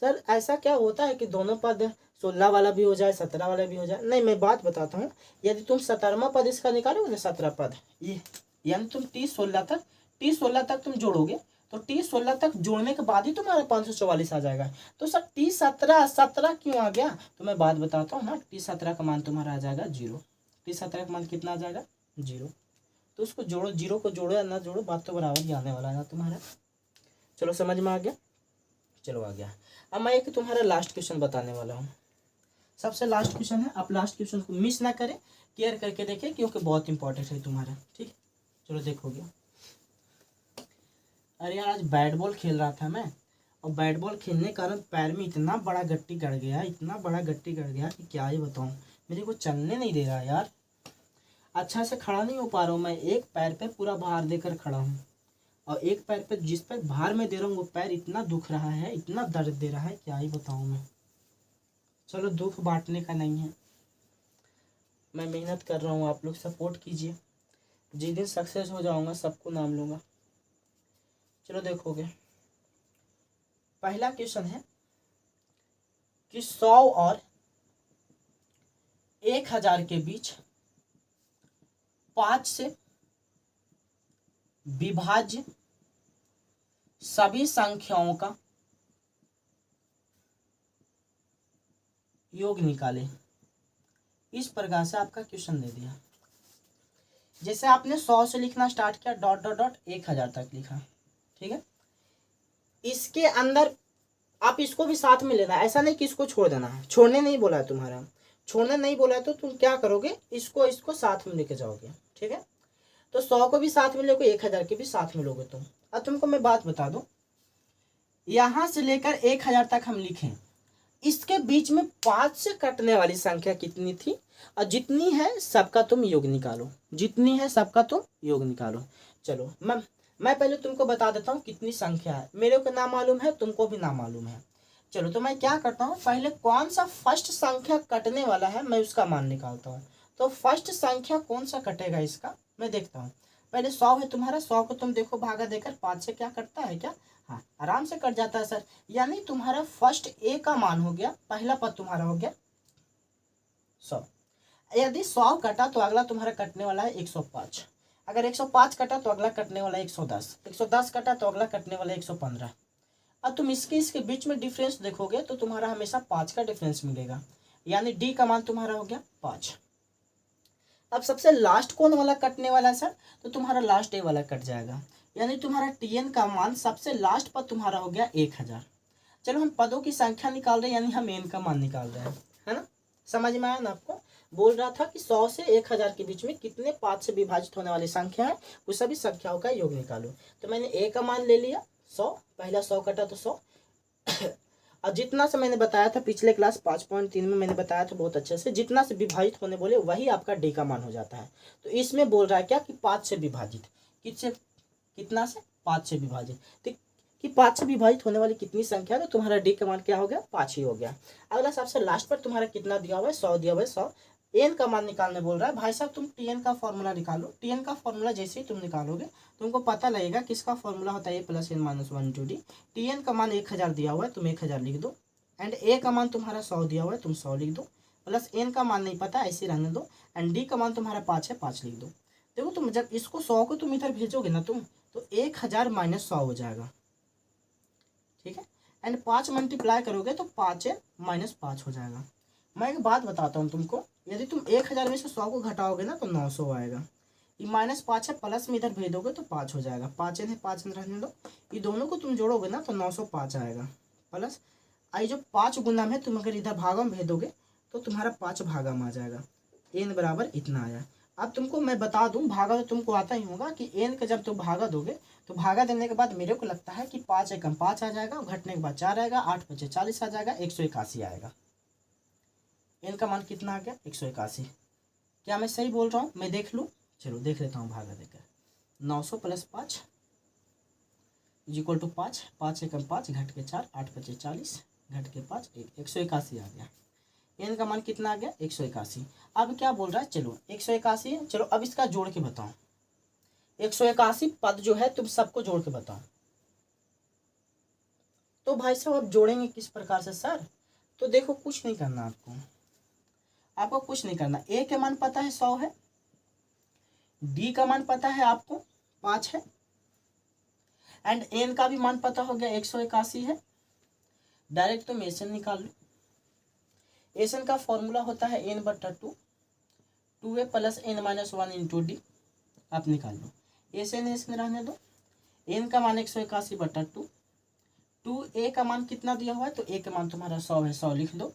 सर ऐसा क्या होता है कि दोनों पद 16 वाला भी हो जाए 17 वाला भी हो जाए? नहीं, मैं बात बताता हूँ। यदि तुम 17वां पद इसका निकालोगे ना 17 पद, ये यानी तुम T16 तक तुम जोड़ोगे तो T16 तक जोड़ने के बाद ही तुम्हारा 544 आ जाएगा। तो सर T17 क्यों आ गया, तो मैं बात बताता हूँ ना। T17 का मान तुम्हारा आ जाएगा 0। T17 का मान कितना आ जाएगा 0। तो उसको जोड़ो, 0 को जोड़ो या ना जोड़ो, बात तो बराबर ही आने वाला है ना तुम्हारा। चलो समझ में आ गया, चलो आ गया। अब मैं एक तुम्हारा लास्ट क्वेश्चन बताने वाला हूँ, सबसे लास्ट क्वेश्चन है। आप लास्ट क्वेश्चन को मिस ना करें, केयर करके देखें क्योंकि बहुत इंपॉर्टेंट है तुम्हारा। ठीक है, चलो देखोगे। अरे यार आज बैट बॉल खेल रहा था मैं, और बैट बॉल खेलने के कारण पैर में इतना बड़ा गट्टी गड़ गया, इतना बड़ा गट्टी गड़ गया कि क्या ही बताऊँ। मेरे को चलने नहीं दे रहा यार, अच्छा से खड़ा नहीं हो पा रहा हूँ मैं। एक पैर पे पूरा भार देकर खड़ा हूँ और एक पैर पे जिस पैर भार में दे रहा हूँ वो पैर इतना दुख रहा है, इतना दर्द दे रहा है, क्या ही बताऊँ मैं। चलो दुख बांटने का नहीं है, मैं मेहनत कर रहा हूँ, आप लोग सपोर्ट कीजिए। जिस दिन सक्सेस हो जाऊंगा सबको नाम लूंगा। चलो देखोगे, पहला क्वेश्चन है कि 100 और 1000 के बीच 5 से विभाज्य सभी संख्याओं का योग निकाले। इस प्रकार से आपका क्वेश्चन दे दिया। जैसे आपने 100 से लिखना स्टार्ट किया, डॉट डॉट डॉट 1000 तक लिखा, ठीक है। इसके अंदर आप इसको भी साथ में लेना, ऐसा नहीं कि इसको छोड़ देना है, छोड़ने नहीं बोला है तुम्हारा, छोड़ने नहीं बोला है तो तुम क्या करोगे, इसको साथ में लेके जाओगे, ठीक है। तो 100 को भी साथ में लोगे, 1000 के भी साथ में लोगे तुम। अब तुमको मैं बात बता दूं, यहां से लेकर 1000 तक हम लिखें, इसके बीच में 5 से कटने वाली संख्या कितनी थी, और जितनी है सबका तुम योग निकालो, जितनी है सबका तुम योग निकालो। चलो मैं पहले तुमको बता देता हूँ कितनी संख्या है, मेरे को ना मालूम है, तुमको भी ना मालूम है। चलो तो मैं क्या करता हूँ, पहले कौन सा फर्स्ट संख्या कटने वाला है मैं उसका मान निकालता हूँ। तो फर्स्ट संख्या कौन सा कटेगा इसका मैं देखता हूँ। पहले 100 है तुम्हारा, 100 को तुम देखो भागा देकर 5 से क्या कटता है क्या, हाँ आराम से कट जाता है सर। यानी तुम्हारा फर्स्ट ए का मान हो गया, पहला पद तुम्हारा हो गया 100। यदि 100 कटा तो अगला तुम्हारा कटने वाला है 105। अगर 105 कटा तो अगला कटने वाला है 110। 110 कटा तो अगला कटने वाला है 115। अब तुम इसके बीच में डिफरेंस देखोगे तो तुम्हारा हमेशा 5 का डिफरेंस मिलेगा, यानी डी का मान तुम्हारा हो गया 5। अब सबसे लास्ट कौन वाला कटने वाला है सर, तो तुम्हारा लास्ट ए वाला कट जाएगा, यानी तुम्हारा टीएन का मान सबसे लास्ट पद तुम्हारा हो गया 1000। चलो हम पदों की संख्या निकाल रहे हैं, यानी हम एन का मान निकाल रहे हैं, है ना। समझ में आया ना आपको। बोल रहा था कि 100 से 1000 के बीच में कितने 5 से विभाजित होने वाली संख्या है, उस सभी संख्याओं का योग निकालो। तो मैंने ए का मान ले लिया 100, पहला 100 कटा तो 100। और जितना से मैंने बताया था पिछले क्लास 5.3 में मैंने बताया था बहुत अच्छे से, जितना से विभाजित होने बोले वही आपका डी का मान हो जाता है। तो इसमें बोल रहा है क्या कि 5 से विभाजित, किससे, कितना से 5 से विभाजित, तो कि 5 से विभाजित होने वाली कितनी संख्या है, तो तुम्हारा डी का मान क्या हो गया 5 ही हो गया। अगला सबसे लास्ट पर तुम्हारा कितना दिया हुआ है 100 दिया हुआ है 100। एन का मान निकालने बोल रहा है भाई साहब, तुम टीएन का फॉर्मूला निकालो। टीएन का फॉर्मूला जैसे ही तुम निकालोगे तुमको पता लगेगा किसका फॉर्मूला होता है a plus N minus 1 to d. T n का मान 1000 दिया हुआ है, तुम 1000 लिख दो, एंड ए का मान तुम्हारा 100 दिया हुआ है, तुम 100 लिख दो, प्लस एन का मान नहीं पता ऐसे रहने दो, एंड डी का मान तुम्हारा 5 है 5 लिख दो। देखो तुम जब इसको 100 को तुम इधर भेजोगे ना तुम, तो 1000 माइनस 100 हो जाएगा, ठीक है। एंड 5 मल्टीप्लाई करोगे तो 5 माइनस 5 हो जाएगा। मैं एक बात बताता हूँ तुमको, यदि तुम 1000 में से 100 को घटाओगे ना तो 900 आएगा। ये माइनस 5 है, प्लस में इधर भेज दोगे तो 5 हो जाएगा। 5 है, 5 रहने दो, ये दोनों को तुम जोड़ोगे ना तो 905 आएगा। प्लस आई जो 5 गुना में तुम अगर इधर भागा में भेज दोगे तो तुम्हारा 5 भागा में आ जाएगा। एन बराबर इतना आया। अब तुमको मैं बता दूं, भागा तो तुमको आता ही होगा कि एन का जब तुम भागा दोगे तो भागा देने के बाद मेरे को लगता है कि 5 एकम 5 आ जाएगा, घटने के बाद 4 आएगा, 8 पचे 40 आ जाएगा, 181 आएगा। एन का मान कितना आ गया? 181। क्या मैं सही बोल रहा हूँ? मैं देख लूँ, चलो देख लेता हूँ भागा देकर। 900 प्लस 5 इज इक्वल टू 5, 5 एकम 5 घट के 4, 8 पचे 40 घट के 5 181 आ गया। एन का मान कितना आ गया? 181। अब क्या बोल रहा है? चलो 181, चलो अब इसका जोड़ के बताओ। 181 पद जो है तुम सबको जोड़ के बताओ। तो भाई साहब अब जोड़ेंगे किस प्रकार से सर? तो देखो कुछ नहीं करना आपको कुछ नहीं करना। ए के मान पता है 100 है, डी का मान पता है आपको 5 है, एंड एन का भी मान पता हो गया 181 है। डायरेक्ट तुम एसन निकाल लो। एसन का फॉर्मूला होता है एन बटा 2, 2a plus N minus 1 into D. आप निकाल लो। एसन एसन रहने दो। एन का मान 181 बटा 2, 2a का मान कितना दिया हुआ है तो a का मान तुम्हारा 100 है, 100 लिख दो।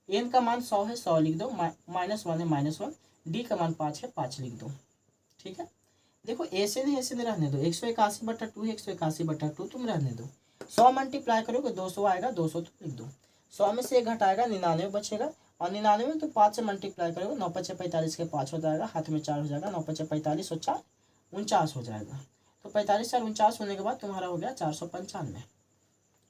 एन का मान 100 है, 100 लिख दो, माइनस 1 है माइनस 1, डी का मान 5 है, 5 लिख दो, ठीक है। देखो ऐसे नहीं ऐसे नहीं रहने दो। 181 बटा 2 है, 181 बटा 2 तुम रहने दो। 100 मल्टीप्लाई करोगे 200 आएगा, 200 तुम लिख दो। 100 में से 1 घटाएगा 99 बचेगा, और 99 में तो 5 से मल्टीप्लाई करोगे 9 पचे 45 के 5 हो जाएगा, हाथ में 4 हो जाएगा, 9 पचे 45 और 4 49 हो जाएगा। तो 45 4 49 होने के बाद तुम्हारा हो गया 495।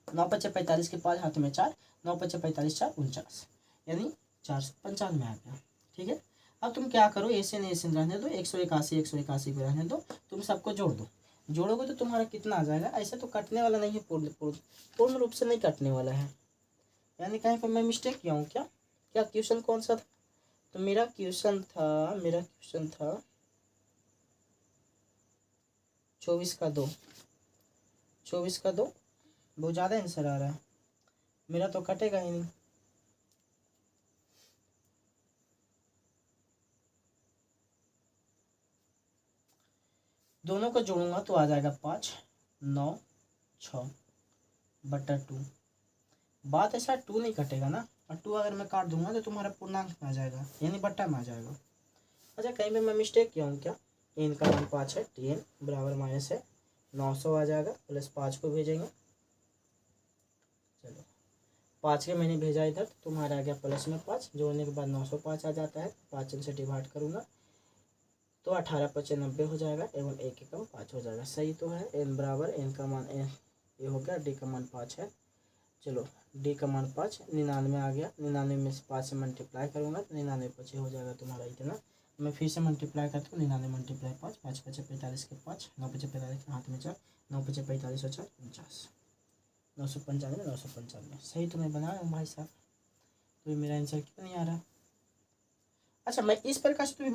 9 पचे 45 के 5 हाथ में 4, 9 पचे 45 4 49, यानी 495 आ गया, ठीक है। अब तुम क्या करो, ऐसे नहीं ऐसे रहने दो, 181 को रहने दो, तुम सबको जोड़ दो। जोड़ोगे तो तुम्हारा कितना आ जाएगा? ऐसे तो कटने वाला नहीं है, पूर्ण रूप से नहीं कटने वाला है, यानी कहीं पर मैं मिस्टेक किया हूँ क्या? क्या क्वेश्चन कौन सा था? तो मेरा क्वेश्चन था 24 का 2, 24 का 2 बहुत ज़्यादा आंसर आ रहा है मेरा, तो कटेगा ही नहीं। दोनों को जोड़ूंगा तो आ जाएगा 5 9 6 बटा 2। बात ऐसा 2 नहीं कटेगा ना, और 2 अगर मैं काट दूंगा तो तुम्हारा पूर्णांक में आ जाएगा, यानी बट्टा में आ जाएगा। अच्छा कहीं पे मैं मिस्टेक किया हूँ क्या? एन का मान 5 है, टी एन बराबर माइनस है 900 आ जाएगा, प्लस 5 को भेजेंगे। चलो 5 के मैंने भेजा इधर, तो तुम्हारा आ गया प्लस में 5, जोड़ने के बाद 905 आ जाता है, 5 से डिवाइड करूँगा तो 18 पचे 90 हो जाएगा, एवं एक एकम 5 हो जाएगा। सही तो है। एन बराबर एन का मान ये हो गया, डी का मान 5 है। चलो डी का मान 5, 99 आ गया, 99 में से 5 से मल्टीप्लाई करूँगा तो 99 पचे हो जाएगा तुम्हारा इतना। मैं फिर से मल्टीप्लाई करता हूँ, 99 मल्टीप्लाई 5, 5 पचे 45 के 5, 9 पचे 45 के हाथ में 4, 9 पचे 45 और 4 49, 995 995। सही तो मैं बना रहा हूँ भाई साहब, तो मेरा आंसर क्यों नहीं आ रहा? अच्छा मैं इस प्रकार से तो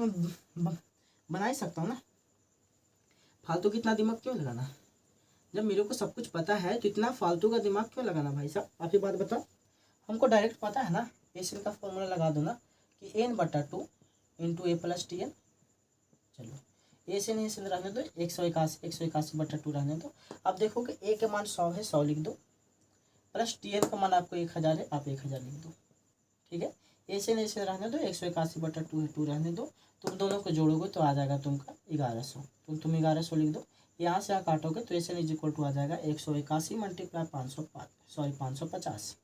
बना ही सकता हूँ ना, फालतू कितना दिमाग क्यों लगाना? जब मेरे को सब कुछ पता है तो इतना फालतू का दिमाग क्यों लगाना भाई साहब? आप ही बात बताओ, हमको डायरेक्ट पता है ना, एन का फॉर्मूला लगा दो ना कि एन बटा 2 इंटू ए प्लस टी एन। चलो ए से नहीं से रहने दो, 181 बटा 2 रहने दो। अब देखो कि ए के मान 100 है, 100 लिख दो, प्लस टी एन का मान आपको 1000 है, आप 1000 लिख दो, ठीक है। ए से नहीं से रहने दो, 181 बटा 2 है, 2 रहने दो। तुम दोनों को जोड़ोगे तो आ जाएगा तुमका 1100, तुम 1100 लिख दो। यहाँ से यहाँ काटोगे तो S N is equal to आ जाएगा 181 मल्टीप्लाई 550।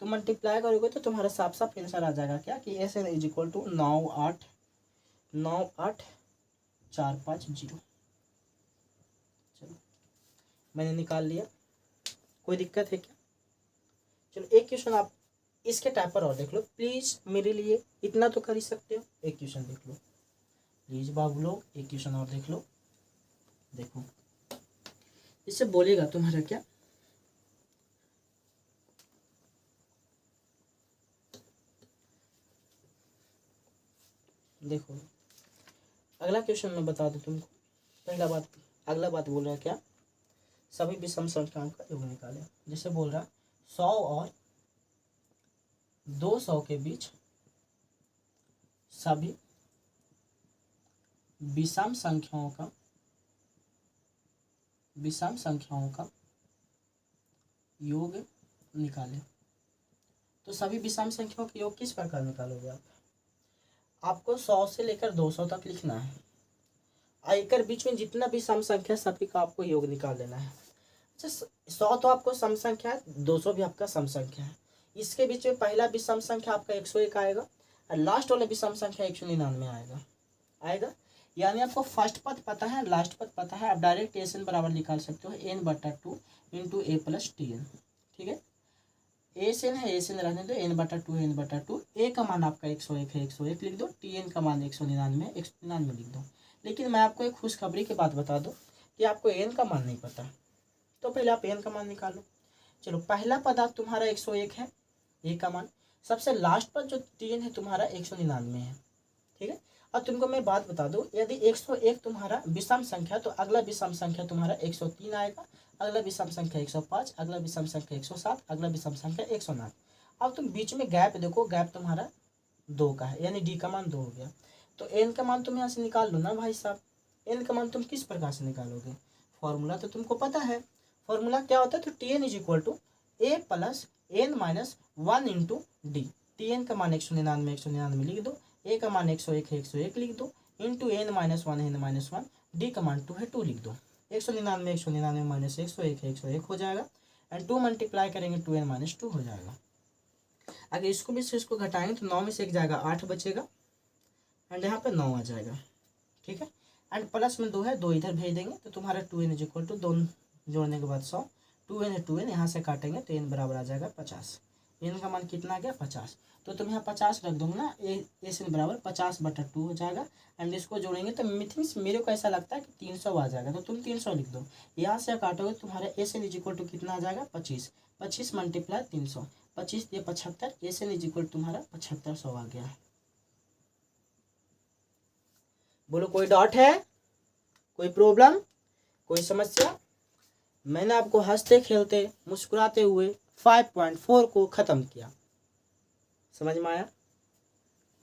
तो मल्टीप्लाई करोगे तो तुम्हारा साफ साफ आंसर आ जाएगा क्या कि S N is equal to 98450। चलो मैंने निकाल लिया, कोई दिक्कत है क्या? चलो एक क्वेश्चन आप इसके टाइप पर और देख लो प्लीज, मेरे लिए इतना तो कर ही सकते हो। एक क्वेश्चन देख लो प्लीज बाबू लोग, एक क्वेश्चन और देख लो। देखो इससे बोलेगा तुम्हारा क्या, देखो अगला क्वेश्चन मैं बता दूं तुमको। पहला बात, अगला बात बोल रहा है क्या, सभी विषम संख्याओं का योग निकालें। जैसे बोल रहा 100 और 200 के बीच सभी विषम संख्याओं का योग निकालें। तो सभी विषम संख्याओं के योग किस प्रकार निकालोगे आप? आपको 100 से लेकर 200 तक लिखना है, आयकर बीच में जितना भी सम संख्या सभी का आपको योग निकाल लेना है। 100 तो आपको सम संख्या है, 200 भी आपका सम संख्या है। इसके बीच में पहला भी सम संख्या आपका 101 आएगा और लास्ट वाला भी सम संख्या 199 आएगा। यानी आपको फर्स्ट पद पता है, लास्ट पद पता है, आप डायरेक्ट एन बराबर निकाल सकते हो n/2 into a plus T N. ठीक है, एन है, एन रहने दो, n/2 ए का मान आपका 101 है, 101 लिख दो, टी एन का मान 199 लिख दो। लेकिन मैं आपको एक खुशखबरी की बात बता दूं कि आपको एन का मान नहीं पता, तो पहले आप एन का मान निकालो। चलो, पहला पद आप तुम्हारा 101 है, ए का मान। सबसे लास्ट पद जो टी एन है तुम्हारा 199 है। ठीक है, अब तुमको मैं बात बता दूं, यदि 101 तुम्हारा विषम संख्या तो अगला विषम संख्या तुम्हारा 103 आएगा, अगला विषम संख्या 105, अगला विषम संख्या 107, अगला विषम संख्या 109। अब तुम बीच में गैप देखो, गैप तुम्हारा 2 का है, यानी डी का मान 2 हो गया। तो एन का मान तुम यहाँ से निकाल लो ना भाई साहब। एन का मान तुम किस प्रकार से निकालोगे? फॉर्मूला तो तुमको पता है, फॉर्मूला क्या होता है? तो T N is equal to A plus N minus 1 into D. T N का मान 199 लिख दो, ए का मान 101 है, 101 लिख दो, इंटू n माइनस 1 है, n-1, डी का मान 2 है, 2 लिख दो। 199 माइनस 101 है, 101 हो जाएगा, एंड 2 मल्टीप्लाई करेंगे 2n माइनस 2 हो जाएगा। अगर इसको भी से इसको घटाएंगे तो 9 में से 1 जाएगा, 8 बचेगा, एंड यहाँ पे 9 आ जाएगा। ठीक है, एंड प्लस में 2 है, 2 इधर भेज देंगे तो तुम्हारा 2n इज इक्वल टू 2 जोड़ने के बाद 100, 2n है, 2n यहाँ से काटेंगे तो n बराबर आ जाएगा 50। n का मान कितना आ गया? 50। तो तुम यहाँ 50 रख दोगे ना, एस एन बराबर 50/2 हो जाएगा, एंड इसको जोड़ेंगे तो मीथिंग्स मेरे को ऐसा लगता है कि 300 आ जाएगा, तो तुम 300 लिख दो। यहाँ से काटोगे तुम्हारा S N is equal to कितना आ जाएगा? 25। 25 मल्टीप्लाई 300, 25 ये 75, एस एन इज इक्वल तुम्हारा 7500 आ गया। बोलो, कोई डाउट है? कोई प्रॉब्लम, कोई समस्या? मैंने आपको हंसते खेलते मुस्कुराते हुए 5.4 को ख़त्म किया। समझ में आया?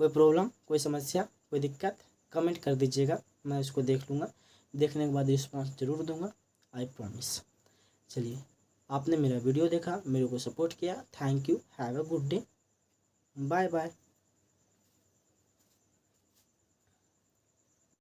कोई प्रॉब्लम, कोई समस्या, कोई दिक्कत? कमेंट कर दीजिएगा, मैं उसको देख लूँगा, देखने के बाद रिस्पॉन्स जरूर दूंगा, आई प्रॉमिस। चलिए, आपने मेरा वीडियो देखा, मेरे को सपोर्ट किया, thank you, have a good day, bye bye.